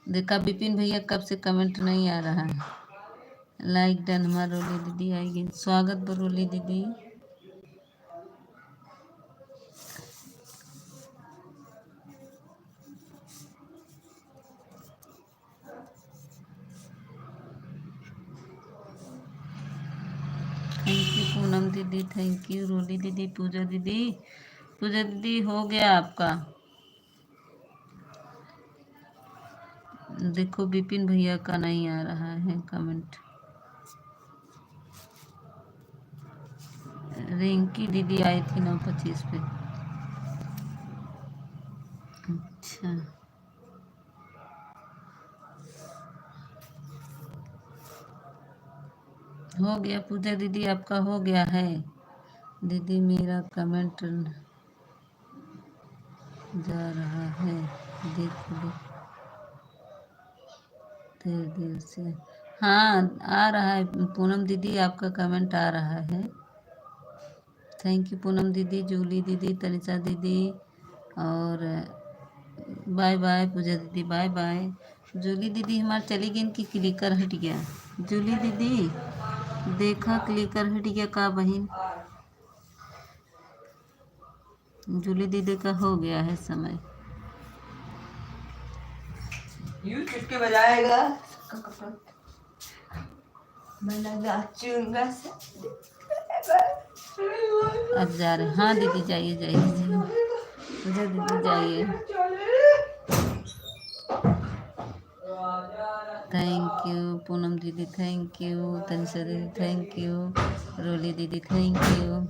देखा विपिन भैया कब से कमेंट नहीं आ रहा है। Like done. हमारा रोली दीदी आएगी, स्वागत बरोली दीदी। थैंक यू पूनम दीदी, थैंक यू रोली दीदी। पूजा दीदी, पूजा दीदी हो गया आपका। देखो विपिन भैया का नहीं आ रहा है कमेंट। रिंकी दीदी आई थी 9:25 पे। अच्छा हो गया पूजा दीदी, आपका हो गया है। दीदी मेरा कमेंट जा रहा है, देख लो देर देर से। हाँ आ रहा है पूनम दीदी, आपका कमेंट आ रहा है। थैंक यू पूनम दीदी, जूली दीदी, तनिषा दीदी, और बाय बाय पूजा दीदी, बाय बाय। जूली दीदी हमारे चली गई, इनकी क्लिकर हट गया। जूली दीदी देखा क्लिकर हट गया का बहन? जूली दीदी का हो गया है समय। यूं चुटके बजाएगा, मैं लगा चूंगा से। अब जा रहे, हाँ दीदी जाइए जाइए जाइए, पूजा दीदी जाइए। थैंक यू पूनम दीदी, थैंक यू तनिषा दीदी, थैंक यू रोली दीदी, थैंक यू।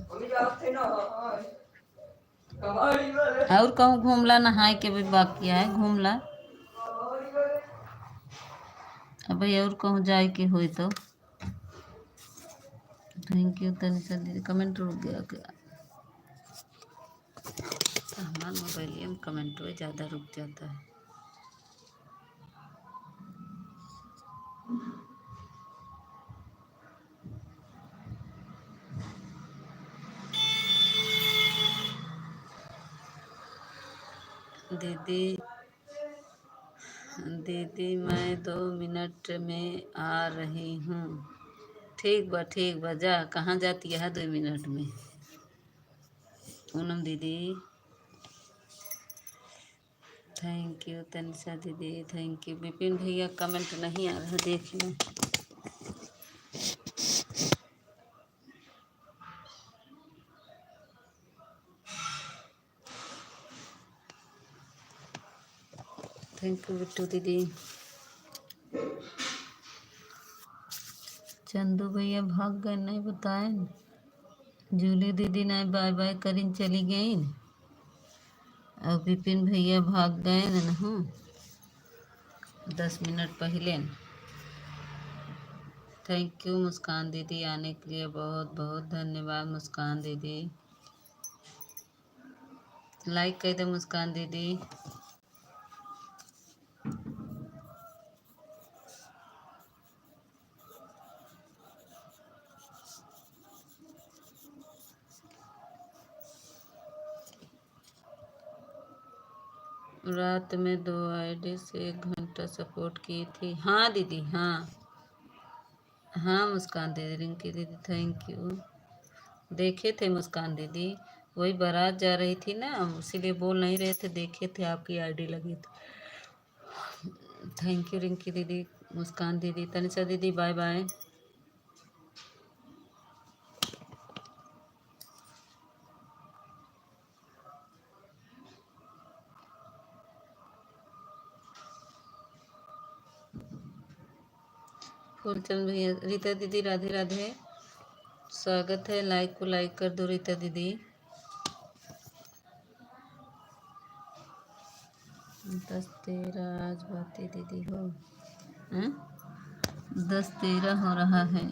और कहूँ घूमला, नहाए के भी बाकी है, घूमला अब भाई, और कहूँ जाए के होए तो। थैंक यू तनिषा दीदी, कमेंट रुक गया क्या? हमारा मोबाइल में कमेंट में ज़्यादा रुक जाता है। दीदी दीदी मैं 2 मिनट में आ रही हूँ। ठीक बा जा, कहाँ जाती है 2 मिनट में? पूनम दीदी थैंक यू, तनिषा दीदी थैंक यू, विपिन भैया कमेंट नहीं आ रहा, देख लो। थैंक यू बिट्टू दीदी। चंदू भैया भाग गए, नहीं बताए। जूली दीदी नहीं बाय बाय करीन चली गई, और विपिन भैया भाग गए न 10 मिनट पहले। थैंक यू मुस्कान दीदी, आने के लिए बहुत बहुत धन्यवाद मुस्कान दीदी। लाइक कर दे मुस्कान दीदी। रात में 2 आईडी से 1 घंटा सपोर्ट की थी। हाँ दीदी, हाँ हाँ मुस्कान दीदी, रिंकी दीदी थैंक यू। देखे थे मुस्कान दीदी, वही बारात जा रही थी ना, इसीलिए बोल नहीं रहे थे, देखे थे आपकी आईडी लगी थी। थैंक यू रिंकी दीदी, मुस्कान दीदी, तनिषा दीदी बाय बाय। फूलचंद भैया, रीता दीदी राधे राधे, स्वागत है, लाइक को लाइक कर दो रीता दीदी। 10-13 आज बातें दीदी हो, 10-13 हो रहा है।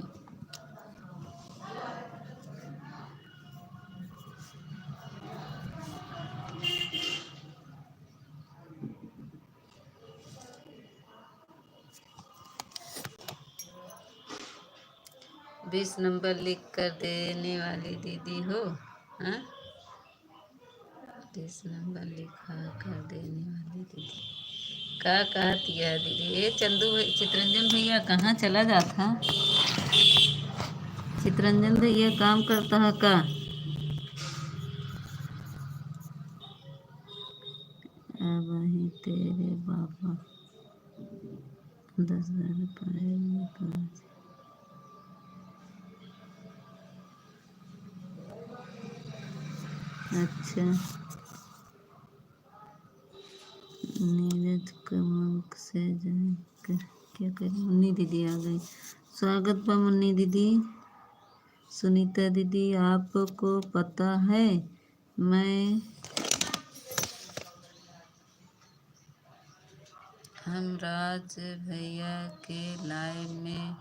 बीस नंबर लिख कर देने वाली दीदी हो, हाँ 20 नंबर लिखा कर देने वाली दीदी। का कहती है दीदी? ये चंदू चितरंजन भैया कहाँ चला जाता? चितरंजन भैया काम करता है का? अब वही तेरे बाबा 10,000 पाएंगे कहाँ से? अच्छा, नीरज कमंक से जाकर क्या करें? मुन्नी दीदी आ गई, स्वागत बा मुन्नी दीदी। सुनीता दीदी, आपको पता है मैं हम राज भैया के लाइव में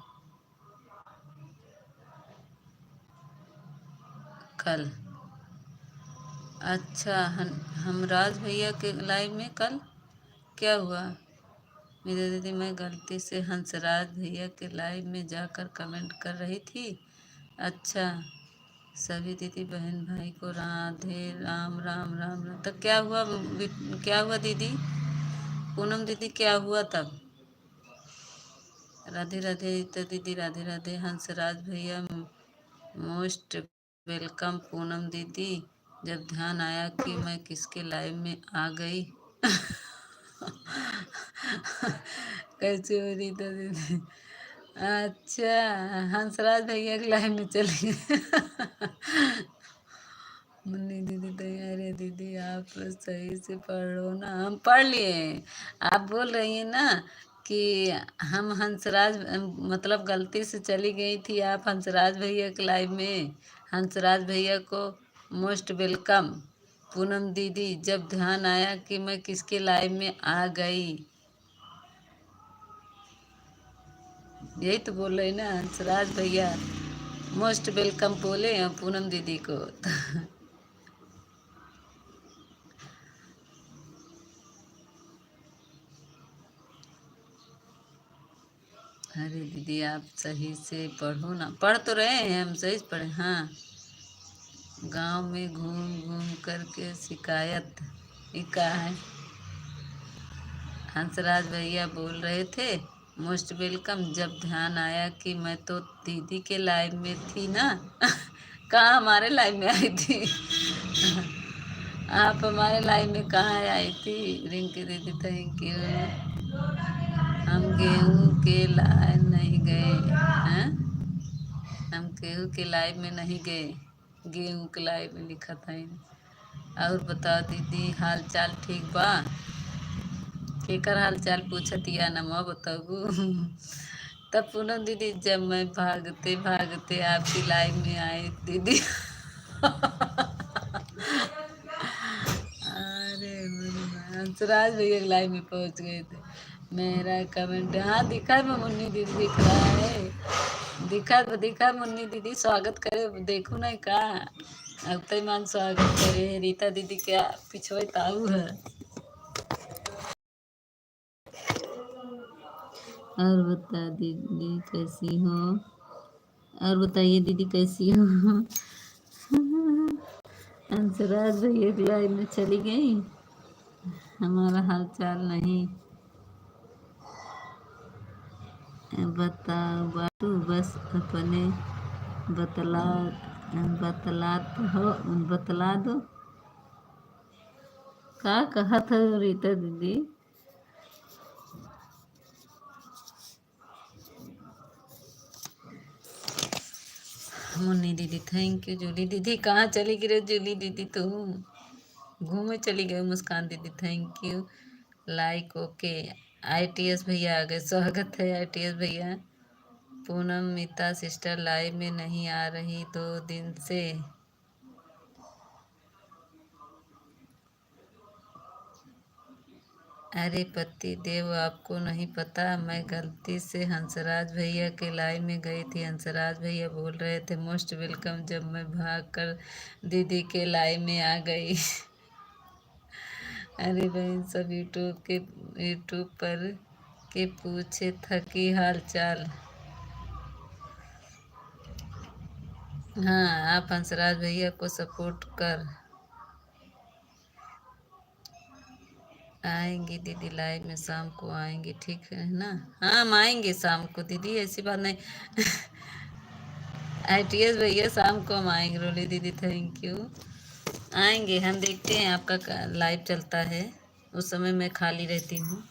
कल अच्छा, हमराज भैया के लाइव में कल क्या हुआ? मेरी दीदी, मैं गलती से हंसराज भैया के लाइव में जाकर कमेंट कर रही थी। अच्छा, सभी दीदी बहन भाई को राधे राम राम राम राम। तो क्या हुआ? क्या हुआ दीदी? पूनम दीदी, क्या हुआ तब? राधे राधे तो दीदी, राधे राधे। हंसराज भैया मोस्ट वेलकम। पूनम दीदी, जब ध्यान आया कि मैं किसके लाइव में आ गई। कैसे हो रही तो दीदी? अच्छा, हंसराज भैया के लाइव में चली गई। मुन्नी दीदी तैयार है दीदी, आप सही से पढ़ो ना। हम पढ़ लिए। आप बोल रही हैं ना कि हम हंसराज, मतलब गलती से चली गई थी आप हंसराज भैया के लाइव में। हंसराज भैया को मोस्ट वेलकम। पूनम दीदी, जब ध्यान आया कि मैं किसके लाइव में आ गई। यही तो बोल रहे ना, हंसराज भैया मोस्ट वेलकम बोले हैं पूनम दीदी को। अरे दीदी, आप सही से पढ़ो ना। पढ़ तो रहे हैं, हम सही से पढ़े। हाँ, गांव में घूम घूम करके शिकायत ये का है। हंसराज भैया बोल रहे थे मोस्ट वेलकम, जब ध्यान आया कि मैं तो दीदी के लाइव में थी ना। कहाँ हमारे लाइव में आई थी? आप हमारे लाइव में कहाँ आई थी? रिंकी दीदी थैंक यू। हम गेहूं के लाइव नहीं गए हैं। हम गेहूं के लाइव में नहीं गए। गेहूं के लाइव में लिखा था इन्हें। और बताओ दीदी, हाल चाल ठीक बा? केकर हाल चाल पूछत या नमा बताऊ। तब पूनम दीदी, जब मैं भागते भागते आपकी लाइव में आई दीदी। अरे हंसराज भैया के लाइव में पहुंच गए थे। मेरा कमेंट, हाँ दिखा है, मुन्नी दीदी दिख रहा है। दिखा दिखा मुन्नी दीदी, स्वागत करे देखू नहीं का। अब तो मान स्वागत करे। रीता दीदी क्या पिछवे ताऊ है। और बता दीदी कैसी हो? और बताइए दीदी कैसी हो? हंसराज भैया की लाइव में चली गई। हमारा हाल चाल नहीं बताओ बाटू, बस अपने बतला बतलात हो, बतला दो। का कहा था रीता दीदी? Munni didi thank you. जूली दीदी, कहाँ चली गई रे जूली दीदी? तुम घूमे चली गई। मुस्कान didi thank you. Like okay. ITS भैया आ गए, स्वागत है आईटीएस भैया। पूनम मीता सिस्टर लाइव में नहीं आ रही 2 दिन से। अरे पति देव, आपको नहीं पता, मैं गलती से हंसराज भैया के लाइव में गई थी। हंसराज भैया बोल रहे थे मोस्ट वेलकम, जब मैं भाग कर दीदी के लाइव में आ गई। अरे बहन, सब यूट्यूब पर के पूछे था कि हाल चाल। हाँ, आप हंसराज भैया को सपोर्ट कर। आएंगे दीदी लाइव में, शाम को आएंगे, ठीक है ना? हाँ, हम आएंगे शाम को दीदी, ऐसी बात नहीं। आईटीएस भैया, शाम को हम आएंगे। रोली दीदी थैंक यू। आएंगे हम, देखते हैं आपका लाइव चलता है, उस समय मैं खाली रहती हूँ।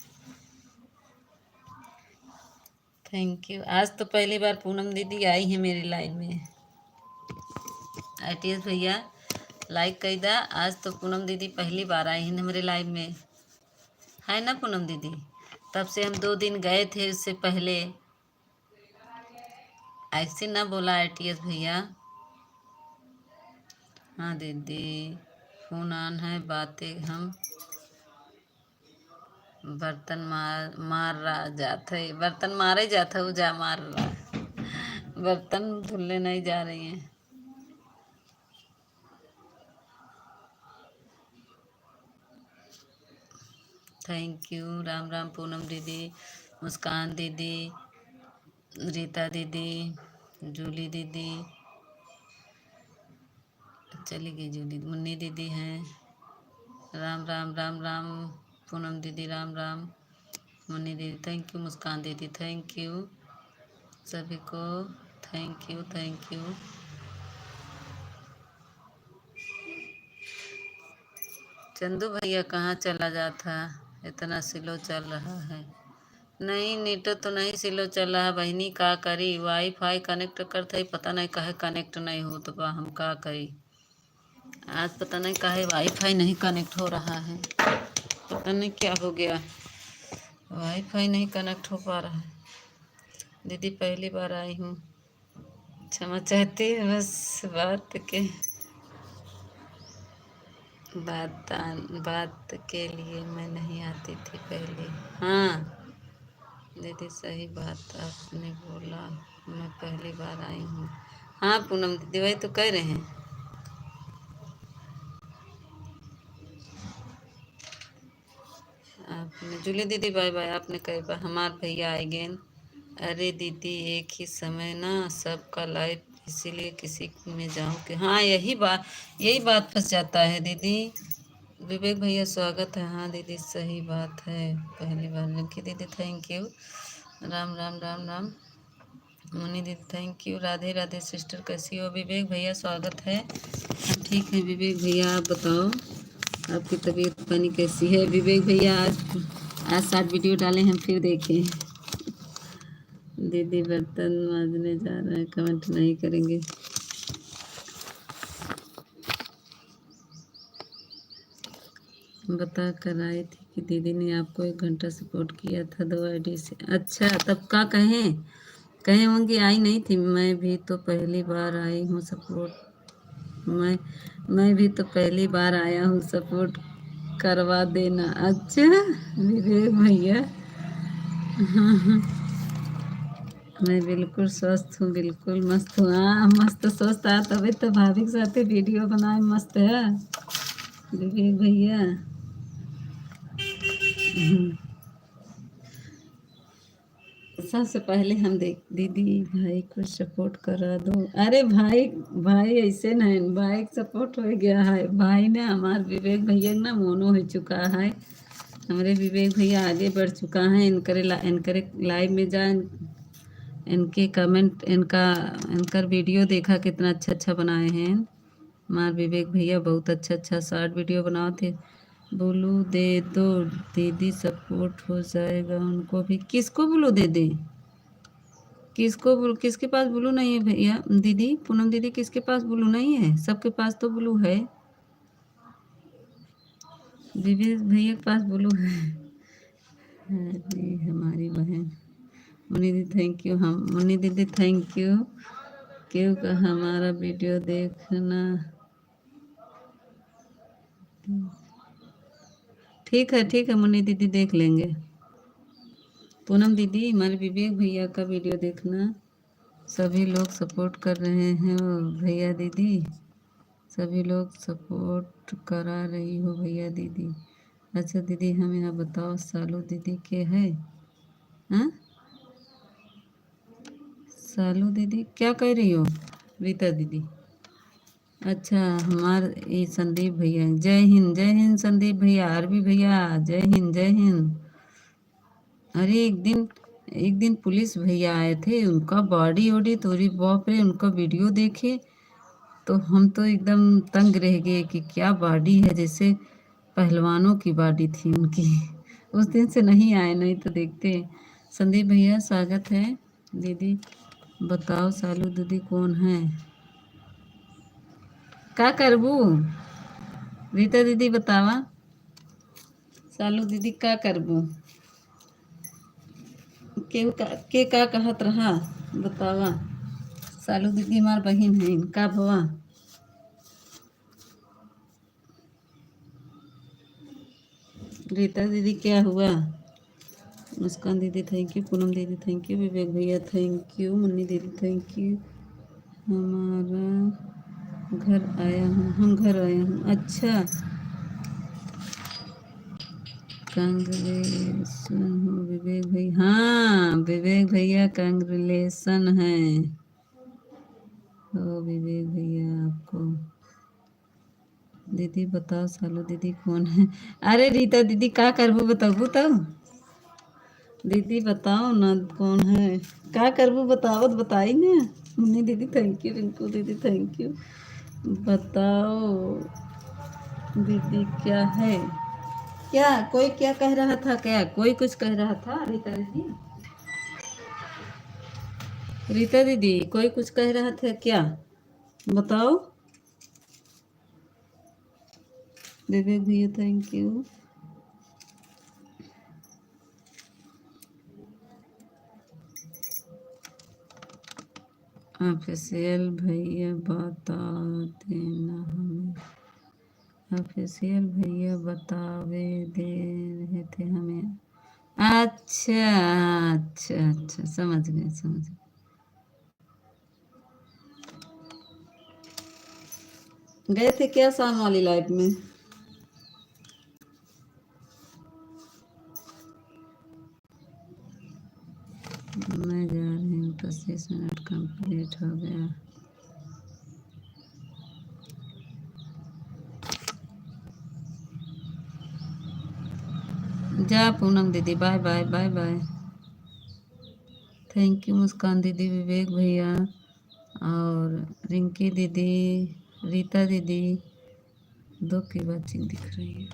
Thank you. आज तो पहली बार पूनम दीदी आई है मेरी लाइव में। आईटीएस भैया लाइक कर दा। आज तो पूनम दीदी पहली बार आई हैं हमारे लाइव में, है ना पूनम दीदी? तब से हम 2 दिन गए थे, उससे पहले। ऐसे ना बोला आईटीएस भैया। हाँ दीदी, फोन ऑन है, बातें हम बर्तन मार रहा जाता है। बर्तन मारे जाता है, जा मार रहा है। बर्तन धुलने नहीं जा रही हैं। Thank you. राम राम पूनम दीदी, मुस्कान दीदी, रीता दीदी, जूली दीदी, चली गई जूली, मुन्नी दीदी हैं। राम राम राम राम पूनम दीदी, Ram Ram Munni didi, thank you. Muskan didi thank you. सभी को thank you thank you. Chandu भैया कहाँ चला जाता, इतना स्लो चल रहा है। नहीं नेट तो नहीं स्लो चल रहा बहनी, का करी वाईफाई कनेक्ट करते ही पता नहीं काहे कनेक्ट नहीं हो, तो बा हम का करी। आज पता नहीं काहे वाईफाई नहीं कनेक्ट हो रहा है, पता नहीं क्या हो गया, वाईफाई नहीं कनेक्ट हो पा रहा है। दीदी पहली बार आई हूँ, क्षमा चाहती हूँ, बस बात के लिए मैं नहीं आती थी पहले। हाँ दीदी सही बात आपने बोला, मैं पहली बार आई हूँ। हाँ पूनम दीदी वही तो कह रहे हैं। आपने जूली दीदी बाय बाय, आपने कई बार हमार भैया आए गेन। अरे दीदी एक ही समय ना सबका लाइफ, इसीलिए किसी में जाऊँ कि हाँ यही बात फंस जाता है दीदी। विवेक भैया स्वागत है। हाँ दीदी सही बात है, पहली बार लिखी दीदी thank you. Ram Ram Ram Ram Munni didi thank you. Radhe Radhe sister कैसी हो। विवेक भैया स्वागत है। हम ठीक है विवेक भैया, आप बताओ आपकी तबीयत पानी कैसी है। विवेक भैया आज 7 वीडियो डाले हम, फिर देखें। दीदी बर्तन मांजने जा रहे हैं, कमेंट नहीं करेंगे। बता कर आई थी कि दीदी ने आपको 1 घंटा सपोर्ट किया था 2 आईडी से। अच्छा तब का कहें होंगी, आई नहीं थी। मैं भी तो पहली बार आई हूँ सपोर्ट, मैं भी तो पहली बार आया हूँ, सपोर्ट करवा देना। अच्छा विवेक भैया मैं बिल्कुल स्वस्थ हूँ, बिल्कुल मस्त हूँ। हाँ मस्त स्वस्थ आ तभी तो भाभी के साथ वीडियो बनाए मस्त है विवेक भैया। सबसे पहले हम देख दीदी भाई को सपोर्ट करा दो। अरे भाई ऐसे नहीं, भाई सपोर्ट हो गया है, भाई ने हमारे विवेक भैया ना मोनो हो चुका है। हमारे विवेक भैया आगे बढ़ चुका है। इनकरे लाइव में जा, इनके कमेंट इनकर वीडियो देखा कितना अच्छा अच्छा बनाए हैं। हमारे विवेक भैया बहुत अच्छा अच्छा शॉर्ट वीडियो बनाए थे। ब्लू दे दो दीदी सपोर्ट हो जाएगा उनको भी। किसको ब्लू दे दे, किसके पास ब्लू नहीं है भैया दीदी, पूनम दीदी किसके पास ब्लू नहीं है, सबके पास तो ब्लू है। विवेक भैया के पास ब्लू है। अरे हमारी बहन मुन्नी दीदी थैंक यू। हम मुन्नी दीदी थैंक यू क्योंकि हमारा वीडियो देखना। ठीक है मुन्नी दीदी देख लेंगे। पूनम दीदी हमारे विवेक भैया का वीडियो देखना, सभी लोग सपोर्ट कर रहे हैं। भैया दीदी सभी लोग सपोर्ट करा रही हो भैया दीदी। अच्छा दीदी हम यहाँ बताओ सालू दीदी के है। हाँ सालू दीदी क्या कह रही हो। रीता दीदी अच्छा ये संदीप भैया, जय हिंद संदीप भैया, आरबी भैया जय हिंद। अरे एक दिन पुलिस भैया आए थे, उनका बॉडी वॉडी तोरी बाप रे, उनका वीडियो देखे तो हम तो एकदम तंग रह गए कि क्या बॉडी है, जैसे पहलवानों की बॉडी थी उनकी। उस दिन से नहीं आए, नहीं तो देखते। संदीप भैया स्वागत है। दीदी बताओ सालू दीदी कौन है, का करबू। रीता दीदी बतावा सालू दीदी का करबू, के का कहत रहा बतावा। सालू दीदी हमार बहन है, का भवा। रीता दीदी क्या हुआ। मुस्कान दीदी थैंक यू, पूनम दीदी thank you, Vivek bhaiya thank you, Munni didi thank you. हमारा घर आया हूँ, हम घर आए हूँ। अच्छा कांग्रेचुलेसन हो विवेक भैया। हाँ विवेक भैया कांग्रेचुलेसन है हो विवेक भैया आपको। दीदी बताओ सालू दीदी कौन है? अरे रीता दीदी का करबू बताबू तब। दीदी बताओ ना कौन है, का करबू बतावत बताई ना। मुन्नी दीदी थैंक यू, रिंकू दीदी थैंक यू। बताओ दीदी क्या है? क्या कोई क्या कह रहा था? क्या कोई कुछ कह रहा था? रीता दीदी, रीता दीदी कोई कुछ कह रहा था क्या? बताओ। विवेक भैया थैंक यू। ऑफिशियल भैया बता देना हमें। ऑफिशियल भैया बतावे दे रहे थे हमें। अच्छा अच्छा अच्छा, समझ गए समझ गए। गए थे क्या शाम वाली लाइफ में? मैं जा रही हूँ, 25 मिनट कंप्लीट हो गया। जा Poonam didi, bye bye bye bye. Thank you Muskan didi, Vivek भैया और रिंकी दीदी, रीता दीदी। दो की बातचीत दिख रही है।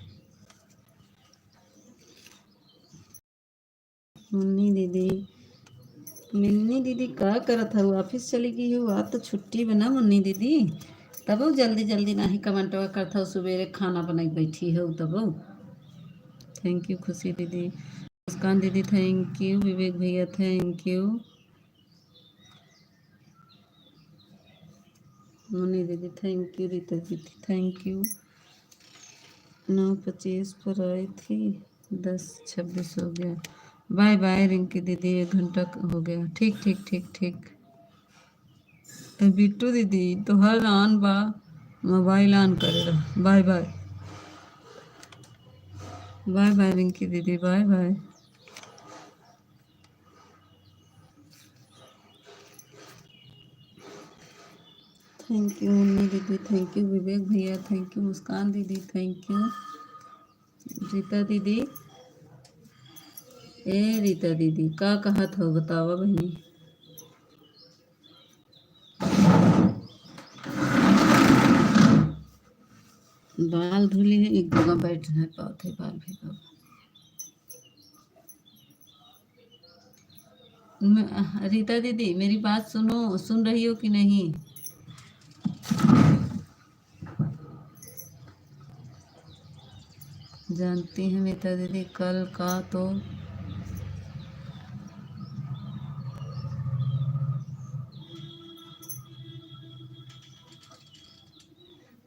मुन्नी दीदी, मिन्नी दीदी का करत हूँ? ऑफिस चली गई हो? आज तो छुट्टी बना मुन्नी दीदी। तब वो जल्दी जल्दी नहीं कमेंटवा करता हूँ, सवेरे खाना बनाई बैठी हो तब। थैंक यू खुशी दीदी, Muskan didi thank you, Vivek bhaiya thank you, Munni didi thank you, Rita दीदी थैंक यू। 9:25 पर आई थी, 10:26 हो गया। बाय बाय रिंकी दीदी, 1 घंटा हो गया। ठीक ठीक ठीक ठीक। बिट्टू दीदी तो हर ऑन बा, मोबाइल ऑन करेगा। Bye bye bye bye Rinki didi, bye bye. Thank you Munni didi, thank you Vivek bhaiya, thank you Muskan didi, thank you Rita दीदी। ए रीता दीदी का कहा था बतावा बहनी। बाल धुली है, एक जगह बैठ रहे पाते बाल भी बाबा। रीता दीदी मेरी बात सुनो, सुन रही हो कि नहीं? जानती हैं रीता दीदी कल का तो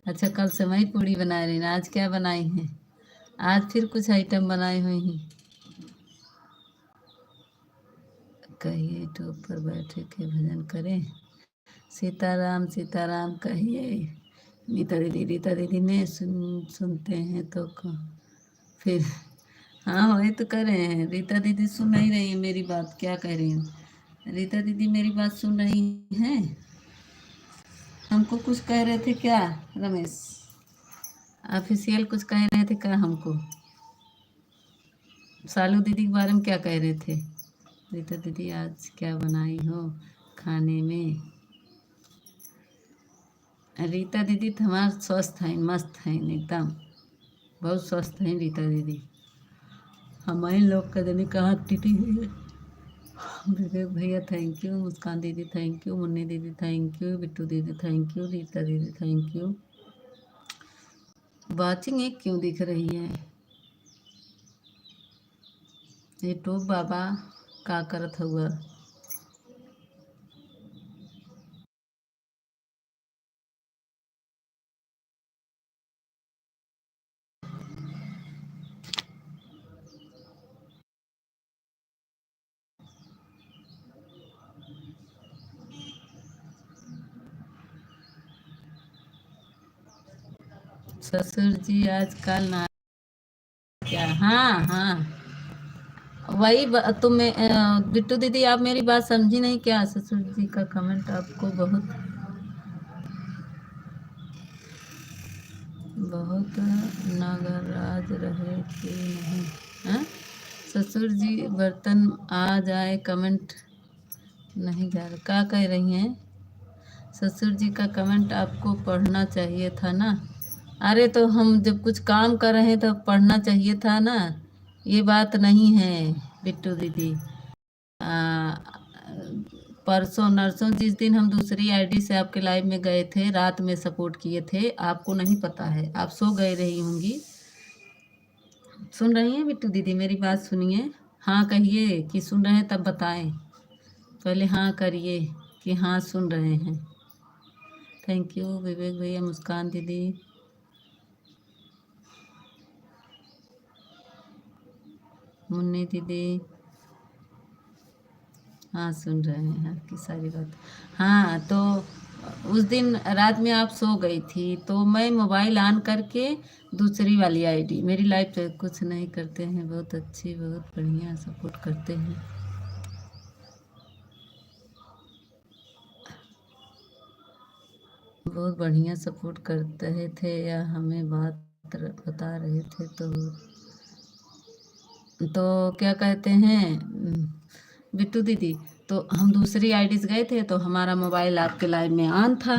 अच्छा, कल सेवई पूड़ी बना रही ना, आज क्या बनाई हैं? आज फिर कुछ आइटम बनाई हुई हैं। कहिए यूट्यूब पर बैठे के भजन करें, सीताराम सीताराम कहिए। रीता दीदी ने सुनते हैं तो फिर हाँ वही तो कर रहे हैं। रीता दीदी सुन नहीं रही है मेरी बात, क्या कह रही हूँ? रीता दीदी मेरी बात सुन रही हैं? हमको कुछ कह रहे थे क्या रमेश? ऑफिशियल कुछ कह रहे थे क्या हमको? सालू दीदी के बारे में क्या कह रहे थे? रीता दीदी आज क्या बनाई हो खाने में? रीता दीदी तो हमारे स्वस्थ हैं, मस्त हैं एकदम, बहुत स्वस्थ हैं रीता दीदी। हमारे लोग का जने कहाँ टिटी हुई है। विवेक bhaiya thank you, Muskan didi thank you, Munni didi thank you, Bittu दीदी थैंक यू, रीता दीदी थैंक यू। वाचिंग एक क्यों दिख रही है? यूट्यूब बाबा का करत हुआ? ससुर जी आजकल ना क्या? हाँ हाँ, वही तुम्हें बिट्टू दीदी, आप मेरी बात समझी नहीं क्या? ससुर जी का कमेंट आपको बहुत बहुत नाराज रहे कि नहीं? हाँ, ससुर जी बर्तन आ जाए कमेंट नहीं जा रहा, क्या कह रही हैं? ससुर जी का कमेंट आपको पढ़ना चाहिए था ना। अरे तो हम जब कुछ काम कर रहे हैं तो पढ़ना चाहिए था ना, ये बात नहीं है बिट्टू दीदी। आ, परसों नरसों जिस दिन हम दूसरी आईडी से आपके लाइव में गए थे, रात में सपोर्ट किए थे, आपको नहीं पता है, आप सो गए रही होंगी। सुन रही हैं बिट्टू दीदी? मेरी बात सुनिए। हाँ कहिए कि सुन रहे हैं तब बताएं। पहले हाँ करिए कि हाँ सुन रहे हैं। थैंक यू विवेक भैया, मुस्कान दीदी, मुन्नी दीदी। हाँ सुन रहे हैं आपकी सारी बात। हाँ तो उस दिन रात में आप सो गई थी तो मैं मोबाइल ऑन करके दूसरी वाली आईडी, मेरी लाइफ पे कुछ नहीं करते हैं, बहुत अच्छी, बहुत बढ़िया सपोर्ट करते हैं। बहुत बढ़िया सपोर्ट करते रहे थे या हमें बात बता रहे थे तो क्या कहते हैं बिट्टू दीदी, तो हम दूसरी आईडी से गए थे तो हमारा मोबाइल आपके लाइव में ऑन था,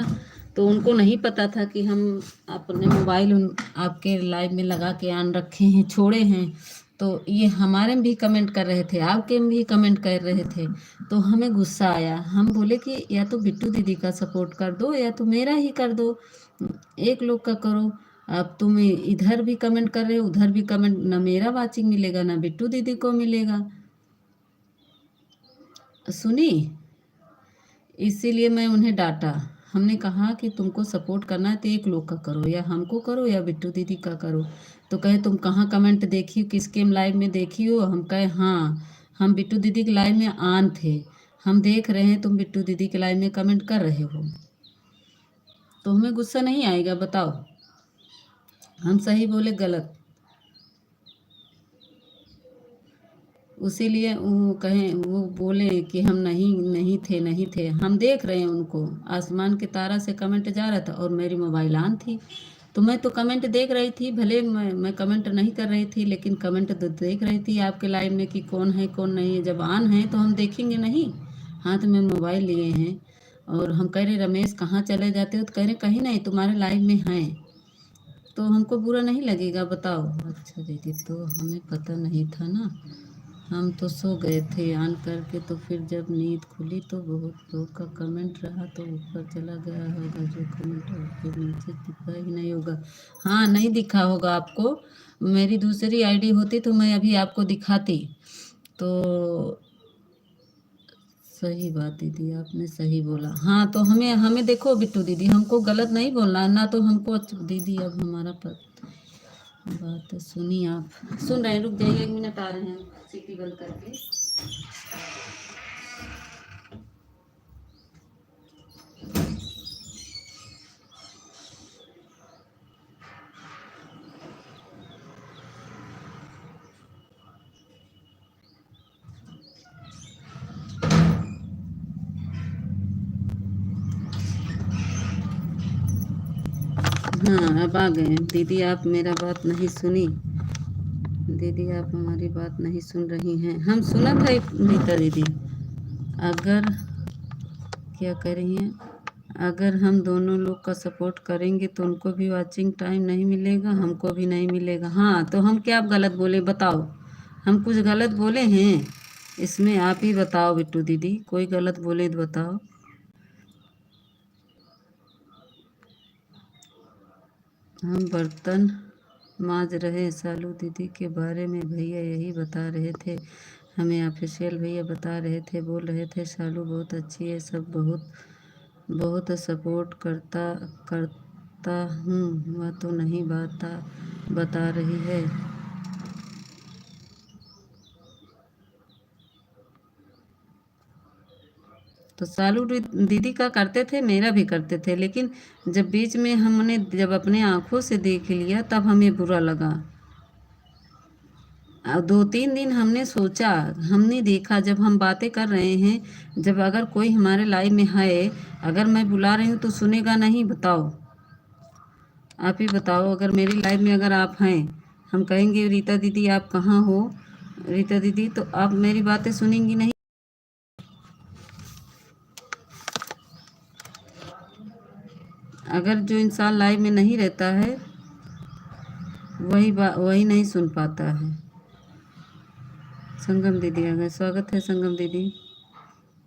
तो उनको नहीं पता था कि हम अपने मोबाइल आपके लाइव में लगा के ऑन रखे हैं, छोड़े हैं। तो ये हमारे में भी कमेंट कर रहे थे, आपके में भी कमेंट कर रहे थे, तो हमें गुस्सा आया। हम बोले कि या तो बिट्टू दीदी का सपोर्ट कर दो या तो मेरा ही कर दो, एक लोग का करो। अब तुम इधर भी कमेंट कर रहे हो, उधर भी कमेंट, ना मेरा वाचिंग मिलेगा ना बिट्टू दीदी को मिलेगा। सुनी, इसीलिए मैं उन्हें डांटा। हमने कहा कि तुमको सपोर्ट करना है तो एक लोग का करो, या हमको करो या बिट्टू दीदी का करो। तो कहे तुम कहाँ कमेंट देखी हो, किसके लाइव में देखी हो? हम कहे हाँ, हम बिट्टू दीदी के लाइव में ऑन थे, हम देख रहे हैं तुम बिट्टू दीदी के लाइव में कमेंट कर रहे हो, तो हमें गुस्सा नहीं आएगा? बताओ, हम सही बोले गलत? उसीलिए वो कहें, वो बोले कि हम नहीं थे, हम देख रहे हैं उनको, आसमान के तारा से कमेंट जा रहा था और मेरी मोबाइल ऑन थी, तो मैं तो कमेंट देख रही थी, भले मैं कमेंट नहीं कर रही थी लेकिन कमेंट तो देख रही थी आपके लाइव में कि कौन है कौन नहीं है। जब ऑन है तो हम देखेंगे नहीं? हाथ में मोबाइल लिए हैं और हम कह रहे रमेश कहाँ चले जाते हो, तो कह रहे कहीं नहीं, तुम्हारे लाइव में हैं, तो हमको बुरा नहीं लगेगा? बताओ। अच्छा दीदी, तो हमें पता नहीं था ना, हम तो सो गए थे ऑन करके, तो फिर जब नींद खुली तो बहुत लोग का कमेंट रहा तो ऊपर चला गया होगा जो कमेंट, और फिर नीचे दिखा ही नहीं होगा। हाँ नहीं दिखा होगा आपको, मेरी दूसरी आईडी होती तो मैं अभी आपको दिखाती। तो सही बात दीदी, आपने सही बोला। हाँ तो हमें हमें देखो बिट्टू दीदी, हमको गलत नहीं बोलना है ना, तो हमको दीदी अब हमारा बात सुनिए। आप सुन रहे हैं? रुक जाइए, 1 मिनट, आ रहे हैं सीटी बंद करके। हाँ अब आ गए दीदी, आप मेरा बात नहीं सुनी दीदी, आप हमारी बात नहीं सुन रही हैं। हम सुना था नीता दीदी, अगर क्या कह रही हैं, अगर हम दोनों लोग का सपोर्ट करेंगे तो उनको भी वॉचिंग टाइम नहीं मिलेगा, हमको भी नहीं मिलेगा। हाँ तो हम क्या गलत बोले बताओ? हम कुछ गलत बोले हैं इसमें? आप ही बताओ बिट्टू दीदी, कोई गलत बोले तो बताओ। हम बर्तन मांज रहे शालू दीदी के बारे में, भैया यही बता रहे थे हमें, ऑफिशियल भैया बता रहे थे, बोल रहे थे शालू बहुत अच्छी है, सब बहुत बहुत सपोर्ट करता हूँ, वह तो नहीं बता रही है। तो शालू दीदी का करते थे, मेरा भी करते थे, लेकिन जब बीच में हमने जब अपने आँखों से देख लिया तब हमें बुरा लगा। और 2-3 दिन हमने सोचा, हमने देखा, जब हम बातें कर रहे हैं, जब अगर कोई हमारे लाइव में है, अगर मैं बुला रही हूँ तो सुनेगा नहीं? बताओ, आप ही बताओ। अगर मेरी लाइव में अगर आप हैं, हम कहेंगे रीता दीदी आप कहाँ हो, रीता दीदी, तो आप मेरी बातें सुनेंगी नहीं? अगर जो इंसान लाइव में नहीं रहता है वही नहीं सुन पाता है। संगम दीदी आ गए, स्वागत है संगम दीदी।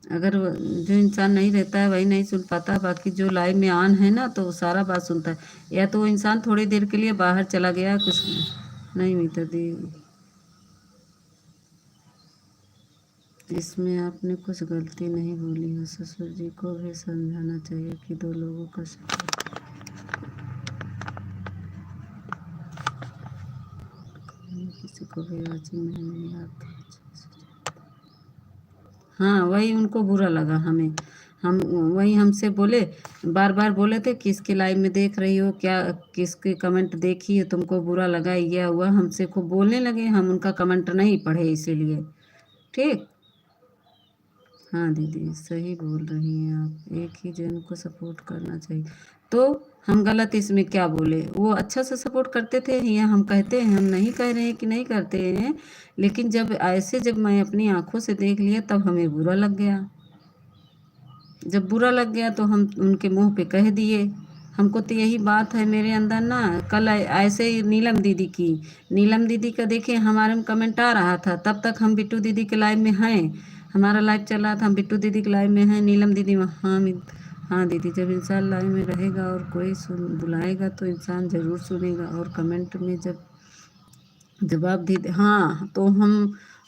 अगर जो इंसान नहीं रहता है वही नहीं सुन पाता, बाकी जो लाइव में ऑन है ना तो वो सारा बात सुनता है। या तो वो इंसान थोड़ी देर के लिए बाहर चला गया, कुछ नहीं मीता दी, इसमें आपने कुछ गलती नहीं बोली हो। ससुर जी को भी समझाना चाहिए कि 2 लोगों का सपोर्ट, किसी को भी राजी नहीं आता। हाँ, वही उनको बुरा लगा हमें, हम वही हमसे बोले, बार बार बोले थे किसके लाइव में देख रही हो, क्या किसके कमेंट देखी है, तुमको बुरा लगा, यह हुआ, हमसे खूब बोलने लगे। हम उनका कमेंट नहीं पढ़े इसीलिए। ठीक। हाँ दीदी सही बोल रही हैं आप, एक ही जन को सपोर्ट करना चाहिए। तो हम गलत इसमें क्या बोले? वो अच्छा से सपोर्ट करते थे, या हम कहते हैं, हम नहीं कह रहे हैं कि नहीं करते हैं, लेकिन जब ऐसे जब मैं अपनी आंखों से देख लिया तब हमें बुरा लग गया। जब बुरा लग गया तो हम उनके मुंह पे कह दिए। हमको तो यही बात है मेरे अंदर ना। कल ऐसे ही नीलम दीदी का देखिए हमारे में कमेंट आ रहा था, तब तक हम बिट्टू दीदी के लाइव में हैं, हमारा लाइव चल रहा था, हम बिट्टू दीदी के लाइव में हैं, नीलम दीदी हाँ हाँ दीदी, जब इंसान लाइव में रहेगा और कोई सुन बुलाएगा तो इंसान ज़रूर सुनेगा। और कमेंट में जब जवाब दे, हाँ तो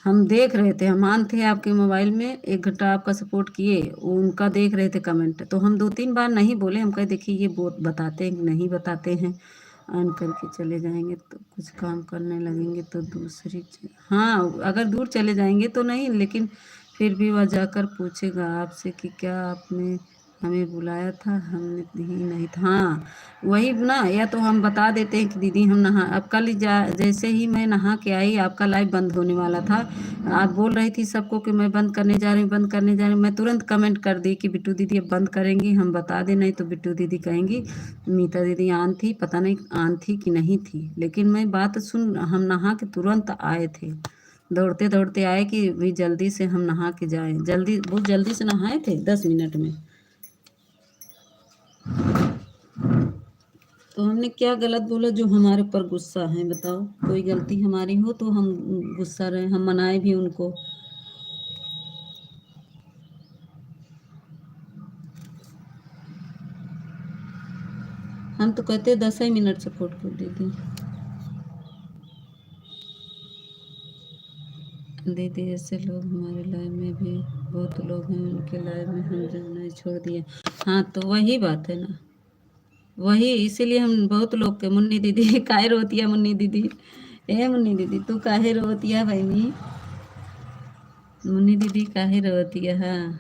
हम देख रहे थे, हम ऑन थे आपके मोबाइल में, 1 घंटा आपका सपोर्ट किए, वो उनका देख रहे थे कमेंट, तो हम 2-3 बार नहीं बोले, हम कहे देखिए ये बहुत बताते हैं कि नहीं बताते हैं, ऑन करके चले जाएंगे तो कुछ काम करने लगेंगे तो दूसरी हाँ अगर दूर चले जाएंगे तो नहीं, लेकिन फिर भी वह जाकर पूछेगा आपसे कि क्या आपने हमें बुलाया था, हमने ही नहीं था। हाँ वही ना, या तो हम बता देते हैं कि दीदी हम नहा, अब कल जैसे ही मैं नहा के आई आपका लाइव बंद होने वाला था, आप बोल रही थी सबको कि मैं बंद करने जा रही हूँ, बंद करने जा रही हूँ, मैं तुरंत कमेंट कर दी कि बिट्टू दीदी अब बंद करेंगी, हम बता दें, नहीं तो बिट्टू दीदी कहेंगी मीता दीदी ऑन थी, पता नहीं ऑन थी कि नहीं थी। लेकिन मैं बात सुन, हम नहा के तुरंत आए थे, दौड़ते दौड़ते आए कि भाई जल्दी से हम नहा के जाएं, जल्दी बहुत जल्दी से नहाए थे 10 मिनट में। तो हमने क्या गलत बोला जो हमारे ऊपर गुस्सा है? बताओ, कोई गलती हमारी हो तो हम गुस्सा रहे, हम मनाए भी उनको। हम तो कहते 10 ही मिनट सपोर्ट कर दीदी। दीदी ऐसे लोग हमारे लाइफ में भी बहुत लोग हैं, उनके लाइफ में हम जाना छोड़ दिए। हाँ तो वही बात है ना, वही इसीलिए हम बहुत लोग के, मुन्नी दीदी काहे रोती है मुन्नी दीदी, ए मुन्नी दीदी तू काहे रोती है बहनी, मुन्नी दीदी काहे रोती है? हाँ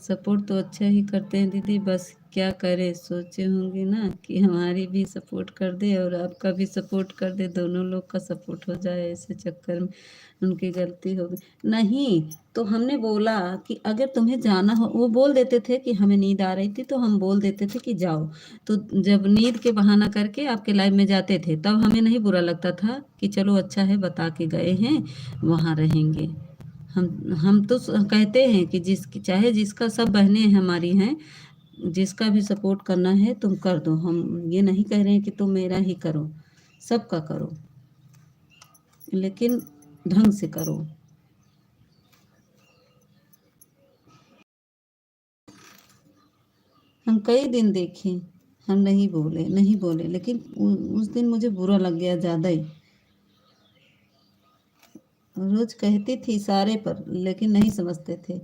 सपोर्ट तो अच्छा ही करते हैं दीदी, बस क्या करें, सोचे होंगे ना कि हमारी भी सपोर्ट कर दे और आपका भी सपोर्ट कर दे, दोनों लोग का सपोर्ट हो जाए, ऐसे चक्कर में उनकी गलती हो गई नहीं। तो हमने बोला कि अगर तुम्हें जाना हो, वो बोल देते थे कि हमें नींद आ रही थी तो हम बोल देते थे कि जाओ, तो जब नींद के बहाना करके आपके लाइव में जाते थे तब हमें नहीं बुरा लगता था कि चलो अच्छा है बता के गए हैं, वहाँ रहेंगे। हम तो कहते हैं कि जिसकी चाहे जिसका, सब बहनें हमारी हैं, जिसका भी सपोर्ट करना है तुम कर दो, हम ये नहीं कह रहे हैं कि तुम मेरा ही करो, सबका करो, लेकिन ढंग से करो। हम कई दिन देखे, हम नहीं बोले, लेकिन उस दिन मुझे बुरा लग गया ज़्यादा ही। रोज कहती थी इशारे पर, लेकिन नहीं समझते थे।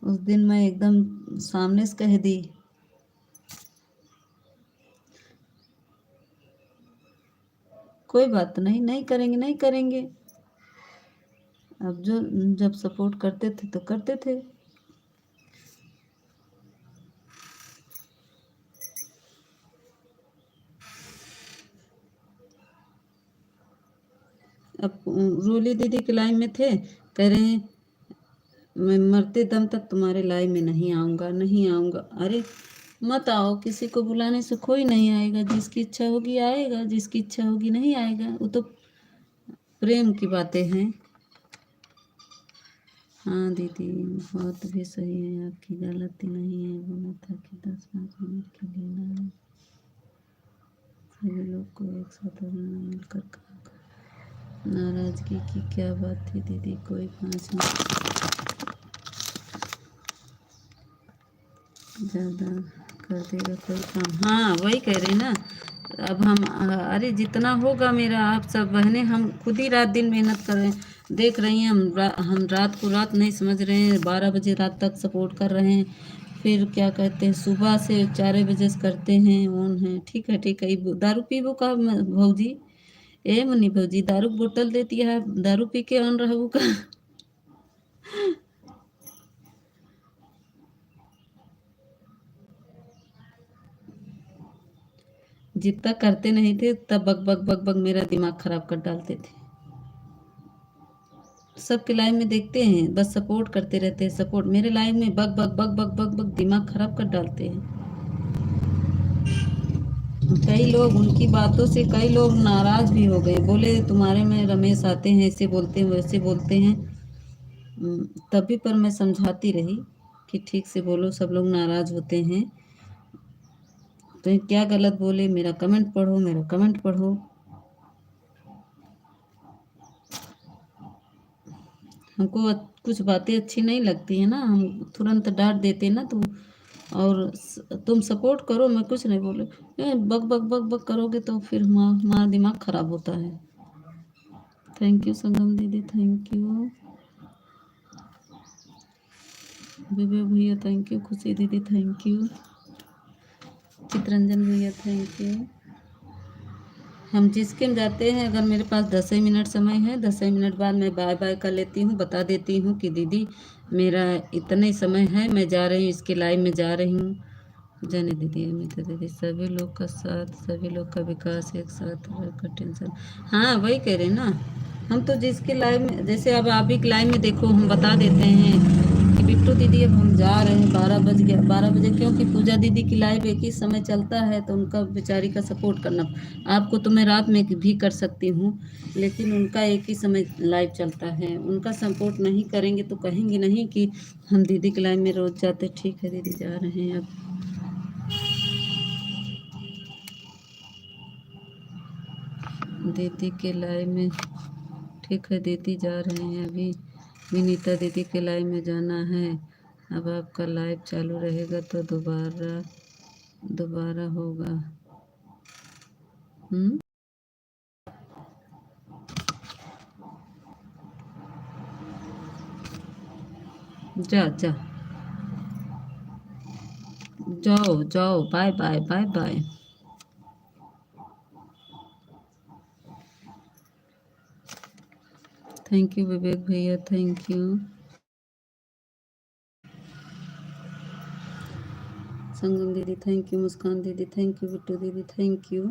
उस दिन मैं एकदम सामने से कह दी। कोई बात नहीं, नहीं करेंगे नहीं करेंगे, अब जो जब सपोर्ट करते थे तो करते थे। अब रोली दीदी के लाइव में थे, कह रहे हैं मैं मरते दम तक तुम्हारे लाइव में नहीं आऊँगा, नहीं आऊँगा। अरे मत आओ, किसी को बुलाने से कोई नहीं आएगा, जिसकी इच्छा होगी आएगा, जिसकी इच्छा होगी नहीं आएगा। वो तो प्रेम की बातें हैं। हाँ दीदी बहुत भी सही है, आपकी गलती नहीं है। बोला था कि 10-5 मिनट के लिए ना सभी लोग को एक साथ मिलकर काम कर। नाराजगी की क्या बात थी दीदी, कोई 5 मिनट ज़्यादा कर देगा कोई काम। हाँ वही कह रही ना। अब हम अरे जितना होगा मेरा, आप सब बहनें हम खुद ही रात दिन मेहनत कर रहे हैं। देख रही हैं हम रात को रात नहीं समझ रहे हैं, 12 बजे रात तक सपोर्ट कर रहे हैं। फिर क्या कहते हैं, सुबह से 4 बजे से करते हैं, ऑन है। ठीक है ठीक है। दारू पीबो का भौजी, ए मुन्नी भौजी, दारू बोतल देती है, दारू पी के ऑन रहू का। जितना करते नहीं थे तब बक बक बक बक मेरा दिमाग खराब कर डालते थे। सबके लाइव में देखते हैं, बस सपोर्ट करते रहते हैं, सपोर्ट। मेरे लाइव में बक बक बक बक बक बक दिमाग खराब कर डालते हैं। कई लोग, उनकी बातों से कई लोग नाराज भी हो गए, बोले तुम्हारे में रमेश आते हैं ऐसे बोलते हैं वैसे बोलते हैं। तभी पर मैं समझाती रही कि ठीक से बोलो, सब लोग नाराज होते हैं। तो क्या गलत बोले, मेरा कमेंट पढ़ो, मेरा कमेंट पढ़ो। हमको कुछ बातें अच्छी नहीं लगती है ना, हम तुरंत डांट देते हैं ना। तो और तुम सपोर्ट करो, मैं कुछ नहीं बोले। बक बक बक बक करोगे तो फिर हमारा दिमाग खराब होता है। थैंक यू संगम दीदी, thank you Vivek bhaiya, thank you खुशी दीदी, थैंक यू चित्रंजन भैया, थैंक यू। हम जिसके में जाते हैं, अगर मेरे पास 10 ही मिनट समय है, 10 ही मिनट बाद मैं बाय बाय कर लेती हूँ, बता देती हूँ कि दीदी मेरा इतना ही समय है, मैं जा रही हूँ, इसके लाइव में जा रही हूँ। जाने दीदी, अमिता दीदी, सभी लोग का साथ, सभी लोग का विकास एक साथ का टेंशन। हाँ वही कह रहे ना। हम तो जिसके लाइव में, जैसे अब आप ही के लाइव में देखो, हम बता देते हैं कि बिट्टू दीदी अब हम जा रहे हैं, 12 बज गया। 12 बजे क्योंकि पूजा दीदी की लाइव एक ही समय चलता है, तो उनका बेचारी का सपोर्ट करना। आपको तो मैं रात में भी कर सकती हूँ, लेकिन उनका एक ही समय लाइव चलता है। उनका सपोर्ट नहीं करेंगे तो कहेंगे नहीं कि हम दीदी के लाइव में रोज़ जाते। ठीक है दीदी, जा रहे हैं अब। दीदी के लाइव में, ठीक है दीदी जा रहे हैं अभी। विनीता दीदी के लाइव में जाना है। अब आपका लाइव चालू रहेगा तो दोबारा होगा। जा जा, जाओ जाओ, bye bye bye bye. Thank you Vivek bhaiya, thank you Sangam दीदी, thank you Muskan didi, thank you Bittu दीदी, थैंक यू।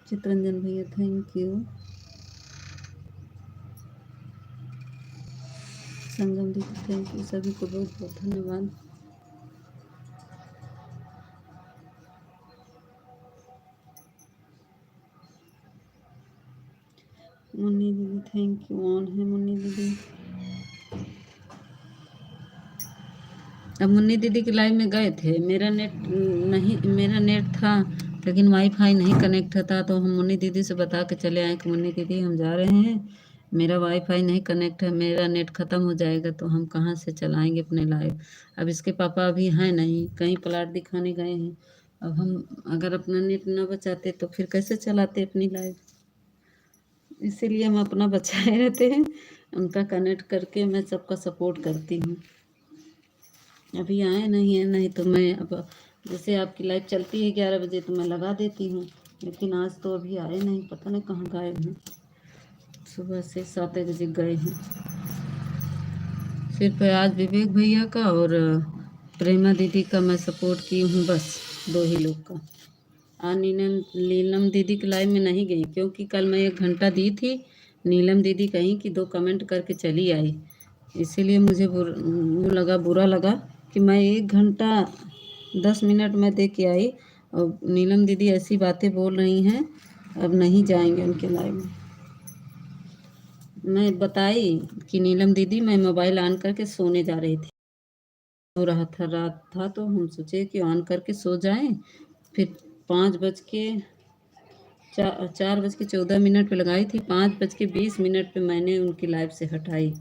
चित्रंजन भैया, थैंक यू। संगम दीदी, थैंक यू। सभी को बहुत बहुत धन्यवाद। Munni didi, thank you. On है मुन्नी दीदी। अब मुन्नी दीदी की लाइव में गए थे, मेरा नेट नहीं, मेरा नेट था लेकिन वाईफाई नहीं कनेक्ट था। तो हम मुन्नी दीदी से बता के चले आए कि मुन्नी दीदी हम जा रहे हैं, मेरा वाईफाई नहीं कनेक्ट है, मेरा नेट ख़त्म हो जाएगा तो हम कहाँ से चलाएंगे अपने लाइव। अब इसके पापा अभी हैं नहीं, कहीं प्लाट दिखाने गए हैं। अब हम अगर अपना नेट ना बचाते तो फिर कैसे चलाते अपनी लाइव। इसीलिए हम अपना बचाए रहते हैं, उनका कनेक्ट करके मैं सबका सपोर्ट करती हूँ। अभी आए नहीं है, नहीं तो मैं अब जैसे आपकी लाइव चलती है 11 बजे तो मैं लगा देती हूँ, लेकिन आज तो अभी आए नहीं, पता नहीं कहाँ गायब हैं। सुबह से 7 बजे गए हैं। सिर्फ आज विवेक भैया का और प्रेमा दीदी का मैं सपोर्ट की हूँ, बस 2 ही लोग का। नीलम दीदी की लाइव में नहीं गई क्योंकि कल मैं 1 घंटा दी थी। नीलम दीदी कहीं कि 2 कमेंट करके चली आई, इसीलिए मुझे बुरा लगा कि मैं 1 घंटा 10 मिनट में दे के आई और नीलम दीदी ऐसी बातें बोल रही हैं, अब नहीं जाएंगे उनके लाइव में। मैं बताई कि नीलम दीदी मैं मोबाइल ऑन करके सोने जा रही थी, हो रहा था, रात था, तो हम सोचे कि ऑन करके सो जाएं। फिर 4:14 पे लगाई थी, 5:20 पे मैंने उनकी लाइव से हटाई।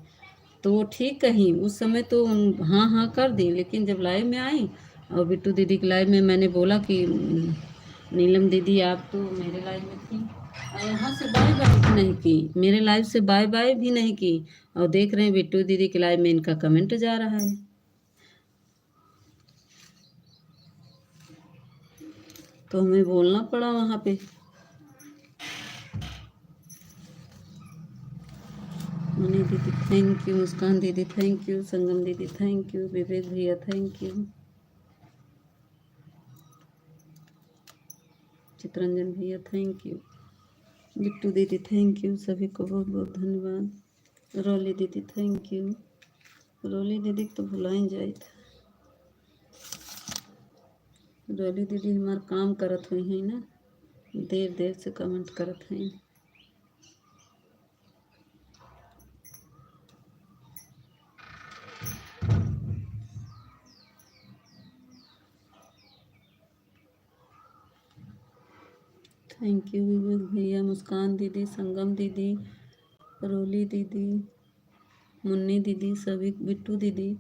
तो वो ठीक कहीं उस समय तो हाँ हाँ कर दी, लेकिन जब लाइव में आई और बिट्टू दीदी की लाइव में मैंने बोला कि नीलम दीदी आप तो मेरे लाइव में थी और यहाँ से बाय बाय भी नहीं की, मेरे लाइव से बाय बाय भी नहीं की, और देख रहे हैं बिट्टू दीदी की लाइव में इनका कमेंट जा रहा है। तो हमें बोलना पड़ा वहाँ पे। मनी दीदी thank you, Muskan didi thank you, Sangam दीदी thank you, Vivek bhaiya thank you, Chittaranjan भैया थैंक यू, बिट्टू दीदी थैंक यू, सभी को बहुत बहुत धन्यवाद। रोली दीदी थैंक यू, रोली दीदी तो भुला ही जाए था। रोली दीदी हमार काम करत हुई है ना, देर देर से कमेंट करत हैं। थैंक यू विवेक भैया, मुस्कान दीदी, संगम दीदी, रोली दीदी, मुन्नी दीदी, सभी, बिट्टू दीदी।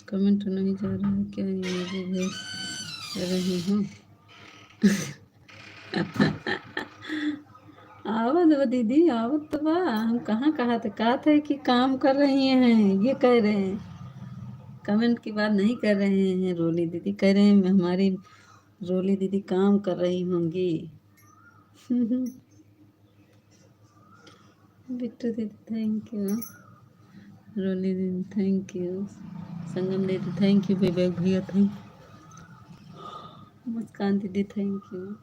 कमेंट नहीं जा रहा है क्या, ये भी भेज रही हूँ। आवत बा दीदी, आवत तो बा, हम कहाँ कहा था कि काम कर रही हैं, ये कह रहे हैं, कमेंट की बात नहीं कर रहे हैं। रोली दीदी कह रहे हैं हमारी रोली दीदी काम कर रही होंगी। बिट्टू दीदी थैंक यू, रोली दीदी थैंक यू, संगम दीदी thank you, Vivek bhaiya thank, Muskan didi thank you.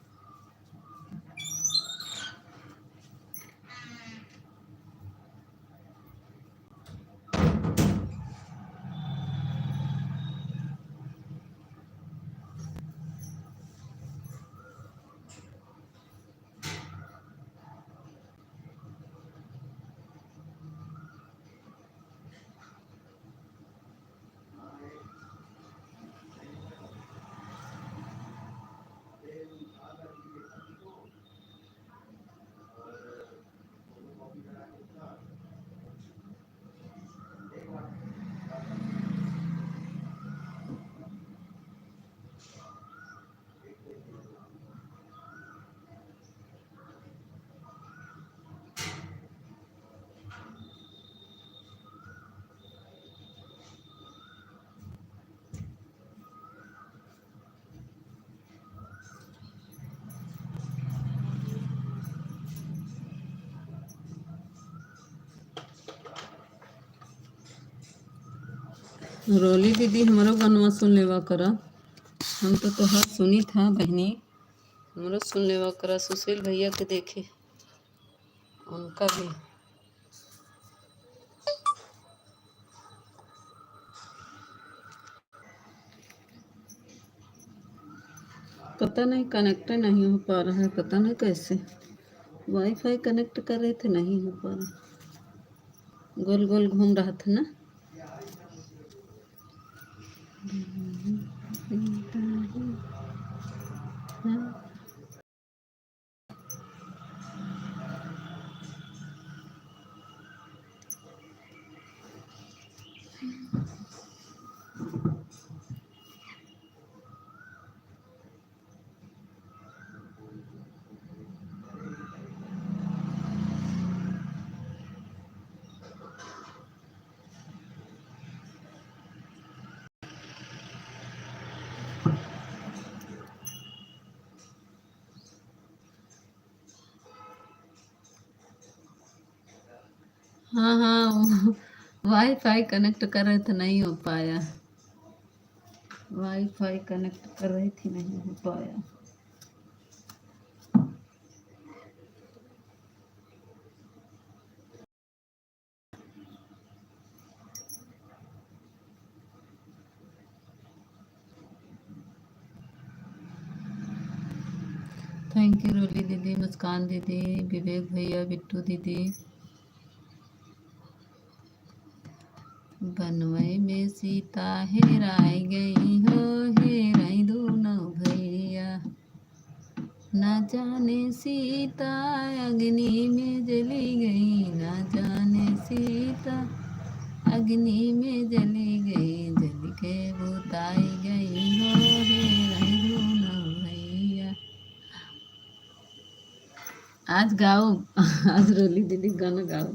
रोली दीदी हमारो गानवा सुन लेवा करा, हम तो तोहार सुनी था बहनी, हमारो सुन लेवा करा। सुशील भैया के देखे उनका भी पता नहीं कनेक्ट नहीं हो पा रहा है, पता नहीं कैसे, वाईफाई कनेक्ट कर रहे थे नहीं हो पा रहा, गोल गोल घूम रहा था ना। हाँ हाँ, वाईफाई कनेक्ट कर रहे थे नहीं हो पाया। वाईफाई कनेक्ट कर रही थी नहीं हो पाया। थैंक यू रोली दीदी, मुस्कान दीदी, विवेक भैया, बिट्टू दीदी। बनवई में सीता हेराई गई हो, हेराई दोनों भैया। न जाने सीता अग्नि में जली गई, न जाने सीता अग्नि में जली गई, जल के बुताई गई हो, हेराई दोनों भैया। आज गाओ, आज रोली दीदी गाना गाओ।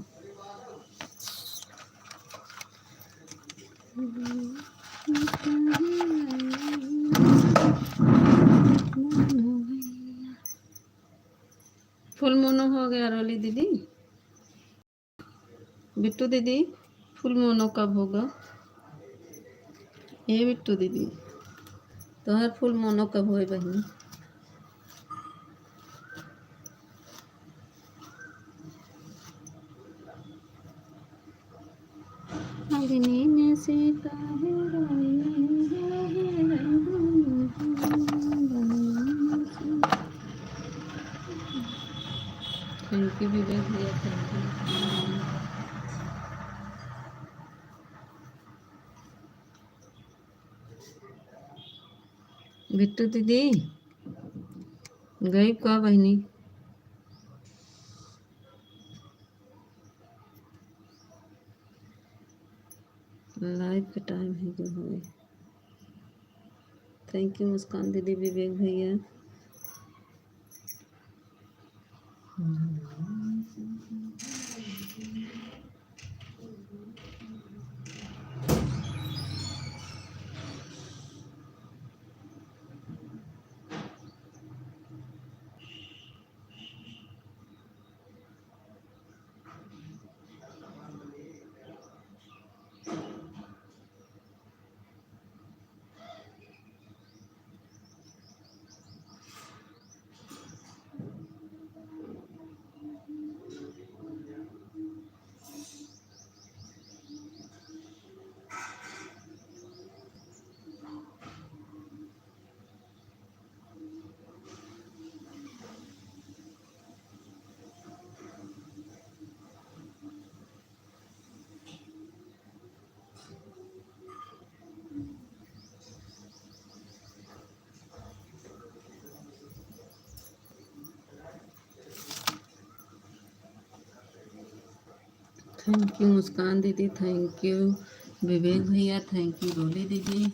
फुल मोनो हो गया रोली दीदी। बिट्टू दीदी फुल मोनो कब होगा? ये बिट्टू दीदी तोहर फुल मोनो कब होए बहनी? अग्नि में सीता हेराई गई हो, हेराई दोनों भैया। Thank you Vivek bhaiya, thank you. Bittu दीदी गई का बहनी? लाइव का टाइम है जो हुए। Thank you Muskan didi, Vivek bhaiya. Thank you Muskan didi, thank you Vivek bhaiya, thank you रोली दीदी।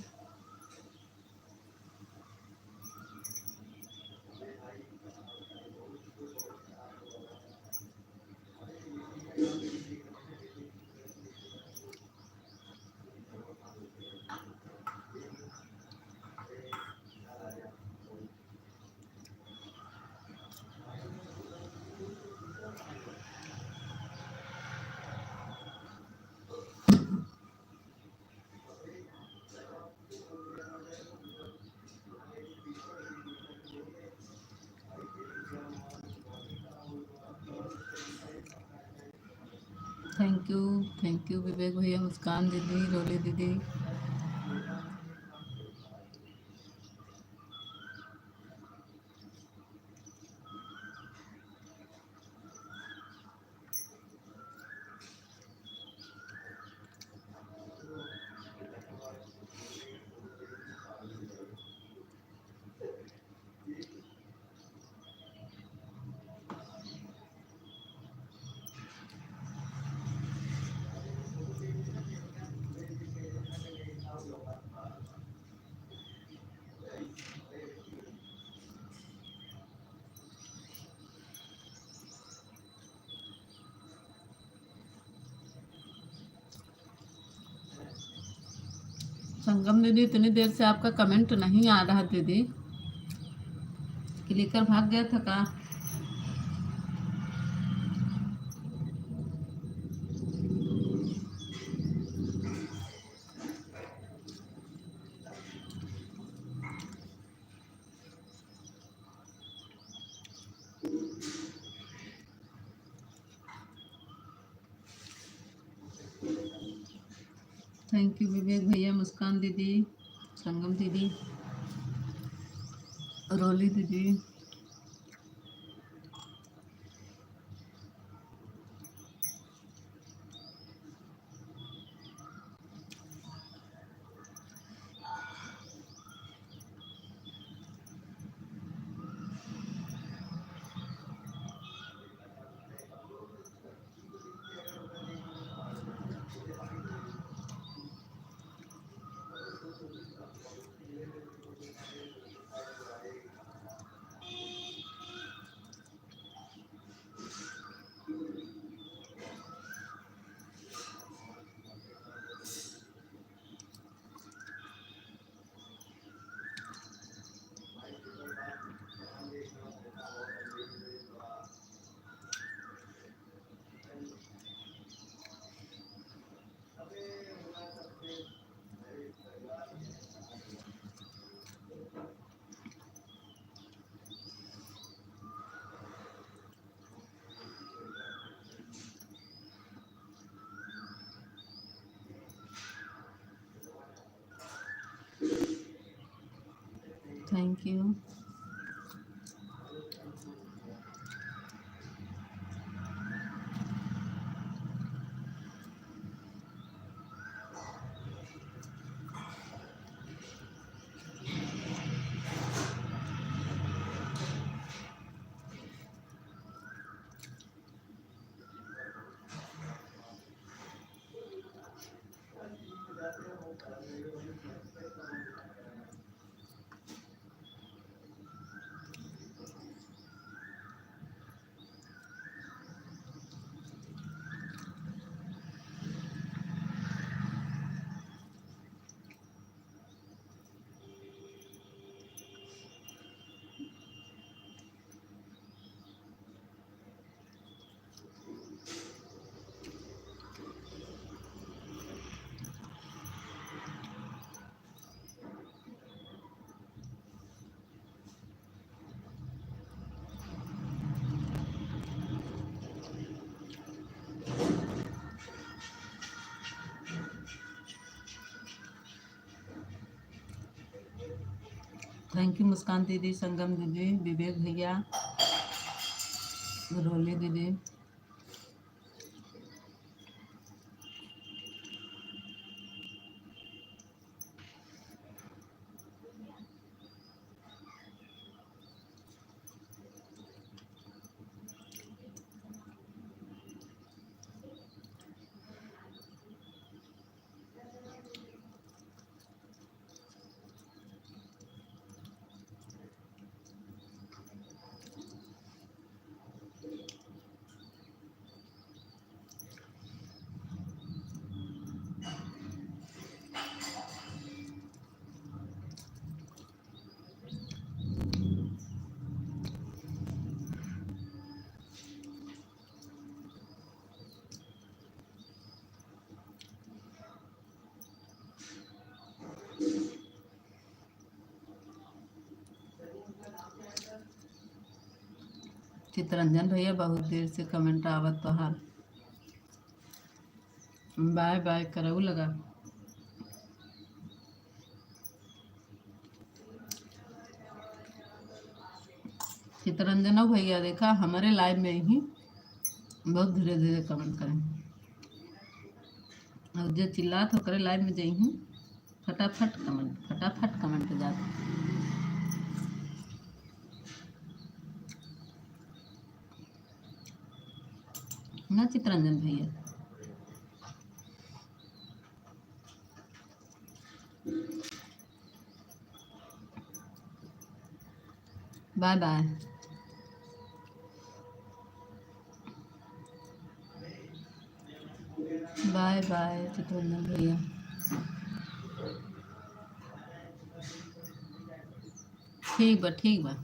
थैंक यू विवेक भैया, मुस्कान दीदी, रोली दीदी। संगम दीदी इतनी देर से आपका कमेंट नहीं आ रहा दीदी, क्लिकर भाग गया था का? थैंक यू विवेक भैया, मुस्कान दीदी, संगम दीदी, रोली दीदी। Thank you. Thank you Muskan दीदी, संगम दीदी, विवेक भैया, रोली दीदी। चितरंजन भैया, बहुत देर से कमेंट आवत तोहार। बाय बाय करऊ लगा। चितरंजन भैया देखा हमारे लाइव में ही बहुत धीरे धीरे कमेंट करें, और जो चिल्ला तो करे लाइव में जाई फटाफट कमेंट पे जाते ना चितरंजन भैया। Bye bye. Bye bye Chitranjan भैया। ठीक बा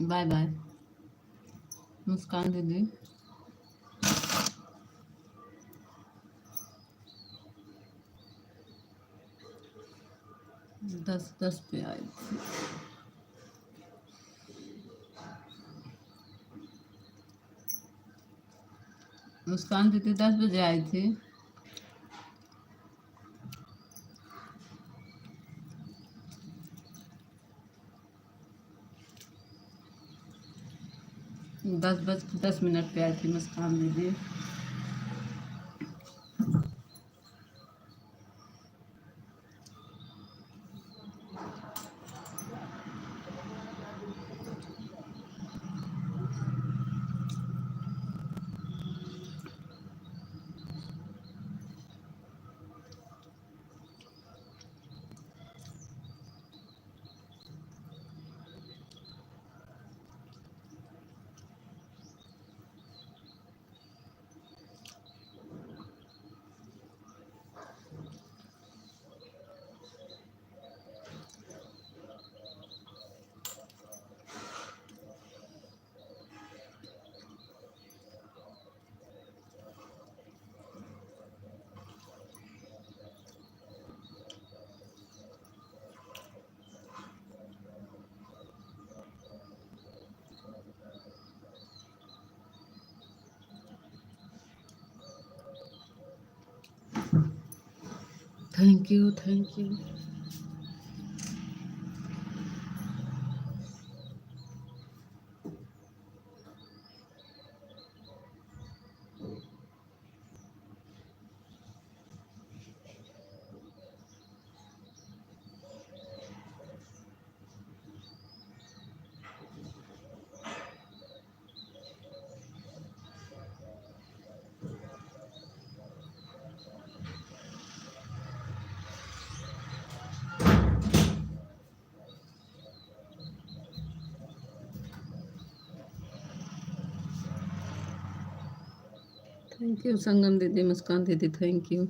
बाय बाय। मुस्कान दीदी, 10 पे आई थी। मुस्कान दीदी 10 बजे आई थी। दस बज के 10 मिनट पे आई थी Muskan didi. Thank you, thank you. Thank you Sangam didi, Muskan didi, thank you.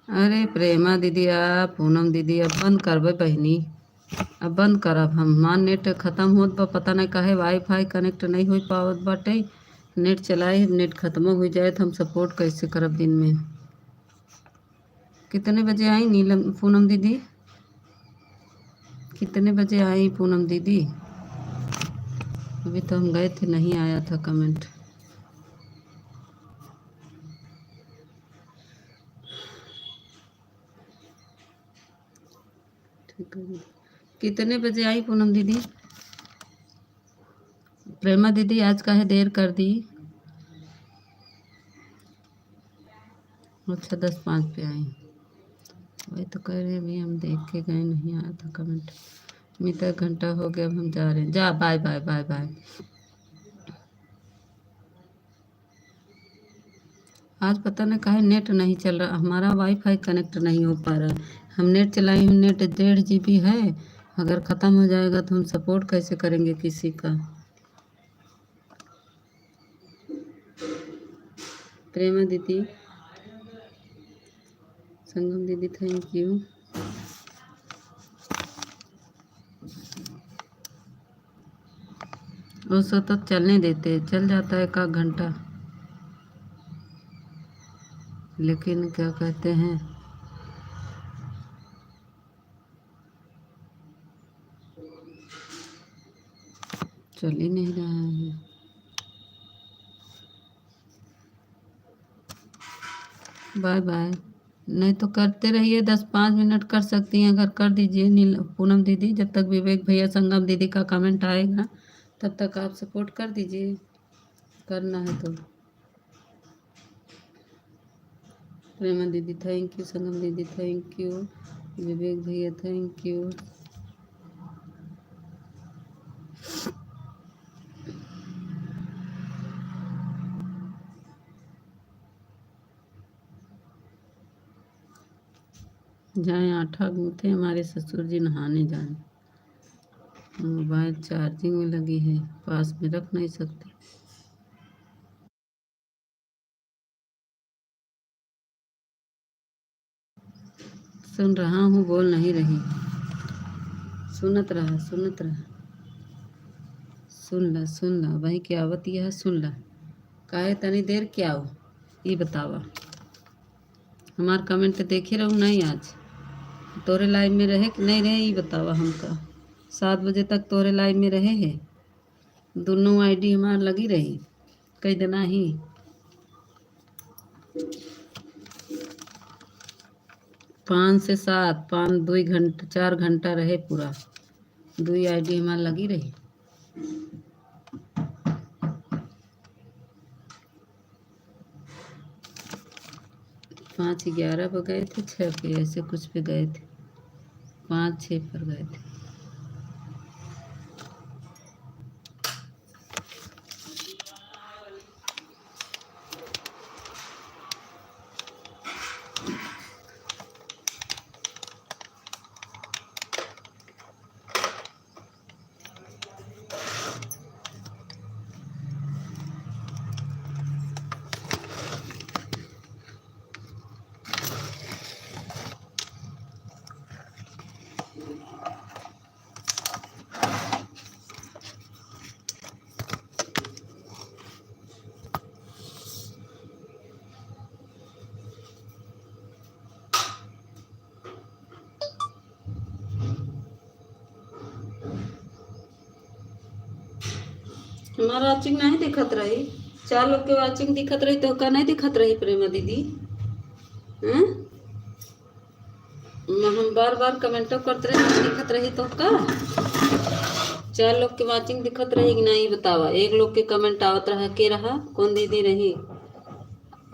अरे प्रेमा दीदी आप पूनम दीदी अब बंद करबे बहनी, अब बंद करब हम। हमार नेट ख़त्म होत बा, पता नहीं काहे वाईफाई कनेक्ट नहीं हो पावत बाटे। नेट चलाए नेट ख़त्म हो जाए तो हम सपोर्ट कैसे करब दिन में। कितने बजे आई नीलम पूनम दीदी, कितने बजे आई पूनम दीदी? अभी तो हम गए थे, नहीं आया था कमेंट। ठीक है, कितने बजे आई पूनम दीदी? प्रेमा दीदी आज काहे देर कर दी? अच्छा 10:05 पे आई। वही तो कह रहे अभी हम देख के गए, नहीं आया था कमेंट। मिता घंटा हो गया, अब हम जा रहे हैं। जा, बाय बाय बाय बाय। आज पता नहीं काहे नेट नहीं चल रहा, हमारा वाईफाई कनेक्ट नहीं हो पा रहा है। हम नेट चलाए हैं, नेट 1.5 GB है। अगर ख़त्म हो जाएगा तो हम सपोर्ट कैसे करेंगे किसी का। प्रेमा दीदी, संगम दीदी थैंक यू। वो सतत चलने देते, चल जाता है 1 घंटा, लेकिन क्या कहते हैं, चल ही नहीं रहा है। Bye bye. नहीं तो करते रहिए, 10-5 मिनट कर सकती हैं, अगर कर दीजिए नील पूनम दीदी। जब तक विवेक भैया संगम दीदी का कमेंट आएगा तब तक आप सपोर्ट कर दीजिए, करना है तो। प्रेमा दीदी थैंक यू, संगम दीदी thank you, Vivek bhaiya thank you. जाएँ आटा गूँथे, हमारे ससुर जी नहाने जाएँ। मोबाइल चार्जिंग में लगी है, पास में रख नहीं सकते। सुन रहा हूँ, बोल नहीं रही। सुनत रहा सुनत रहा, सुन ला वही क्या आवत यह सुन ला। काहे तनी देर क्या हो ये बतावा। हमार कमेंट देखे रहूँ नहीं आज तोरे लाइव में रहे कि नहीं रहे ये बतावा हमका। 7 बजे तक तोरे लाइव में रहे है, दोनों आईडी हमार लगी रही कई दिना ही। 5 से 7, 5 2 घंटा 4 घंटा रहे पूरा, 2 आईडी हमार लगी रही। पाँच 11 पर गए थे, 6 पे ऐसे कुछ पे गए थे, 5-6 पर गए थे। हमारा वाचिंग नहीं दिखत रही, 4 लोग के वाचिंग दिखत रही तो का नहीं दिखत रही प्रेमा दीदी? हैं? हम बार बार कमेंटो करते रहे, नहीं दिखत रही तो का? 4 लोग के वाचिंग दिखत रही कि नहीं बतावा। 1 लोग के कमेंट आवत रहा, के रहा कौन दीदी रही?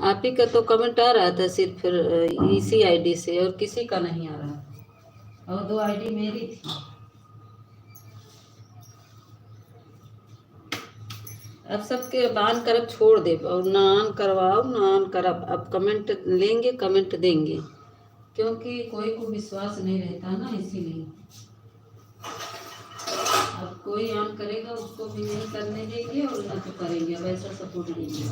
आप ही का तो कमेंट आ रहा था सिर्फ इसी आईडी से, और किसी का नहीं आ रहा, और 2 आईडी मेरी थी। अब सबके बान करब छोड़ दे और ना ऑन करवाओ ना ऑन करब। अब कमेंट लेंगे, कमेंट देंगे, क्योंकि कोई को विश्वास नहीं रहता ना, इसीलिए। अब कोई ऑन करेगा उसको भी नहीं करने देंगे और ना तो करेंगे, अब ऐसा सपोर्ट देंगे।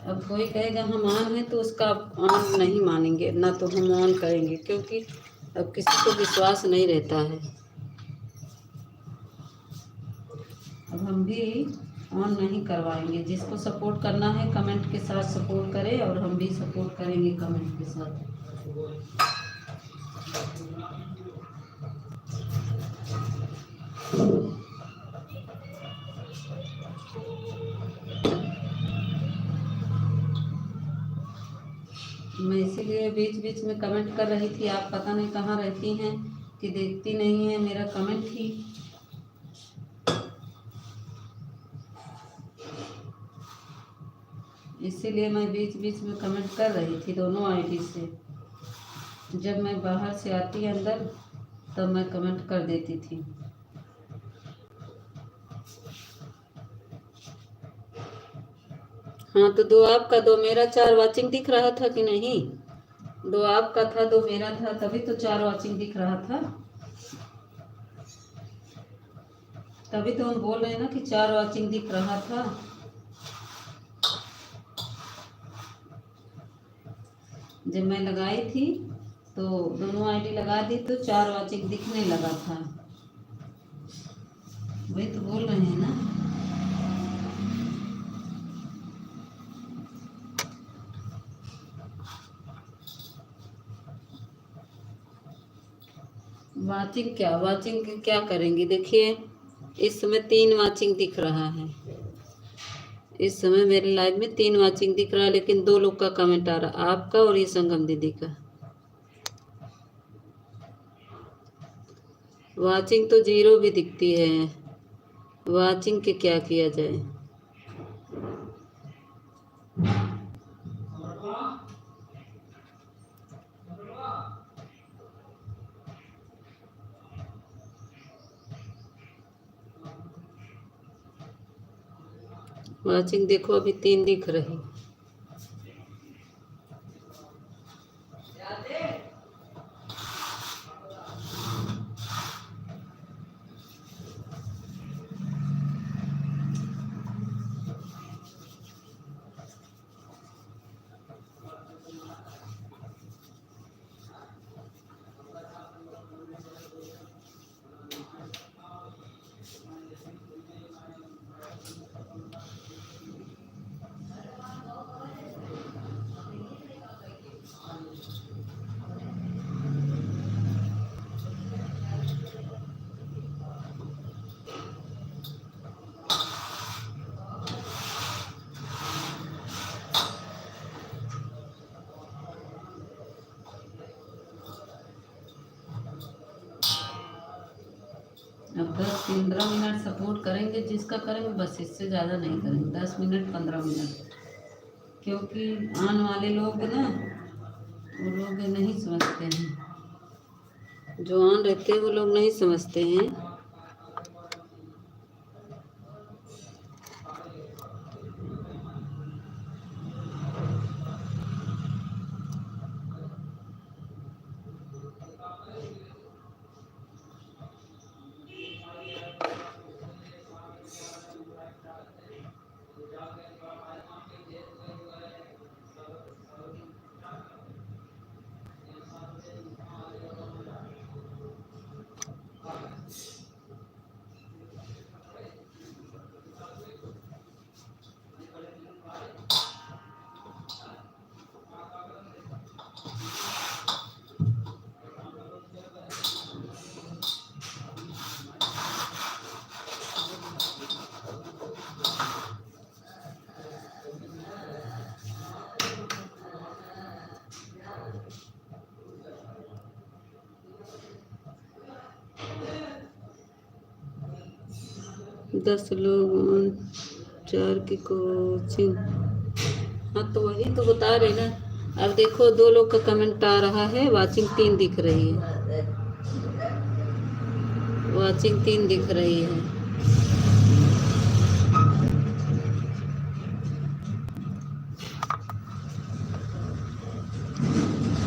अब कोई कहेगा हम ऑन है तो उसका ऑन नहीं मानेंगे, ना तो हम ऑन करेंगे, क्योंकि अब किसी को विश्वास नहीं रहता है। अब हम भी ऑन नहीं करवाएंगे। जिसको सपोर्ट करना है कमेंट के साथ सपोर्ट करे, और हम भी सपोर्ट करेंगे कमेंट के साथ। मैं इसीलिए बीच बीच में कमेंट कर रही थी, आप पता नहीं कहाँ रहती हैं कि देखती नहीं है मेरा कमेंट ही। इसीलिए मैं बीच बीच में कमेंट कर रही थी दोनों आईडी से। जब मैं बाहर से आती अंदर तब मैं कमेंट कर देती थी। हाँ, तो 2 आपका 2 मेरा 4 वाचिंग दिख रहा था कि नहीं? 2 आपका था 2 मेरा था, तभी तो 4 वाचिंग दिख रहा था। तभी तो हम बोल रहे हैं ना कि 4 वाचिंग दिख रहा था। जब मैं लगाई थी तो दोनों आईडी लगा दी तो 4 वाचिंग दिखने लगा था। वही तो बोल रहे हैं ना। वाचिंग क्या करेंगे? देखिए इस समय 3 वाचिंग दिख रहा है। इस समय मेरे लाइव में 3 वाचिंग दिख रहा है, लेकिन 2 लोग का कमेंट आ रहा, आपका और ये संगम दीदी का। वाचिंग तो 0 भी दिखती है। वाचिंग के क्या किया जाए? वाचिंग देखो अभी 3 दिख रही। अब 10-15 मिनट सपोर्ट करेंगे, जिसका करेंगे बस, इससे ज़्यादा नहीं करेंगे। 10 मिनट 15 मिनट, क्योंकि आने वाले लोग ना वो लोग नहीं समझते हैं। जो आन रहते हैं वो लोग नहीं समझते हैं। दस लोग 4 की कोचिंग। हाँ, तो वही तो बता रहे ना। अब देखो 2 लोग का कमेंट आ रहा है, वाचिंग 3 दिख रही है। वाचिंग 3 दिख रही है।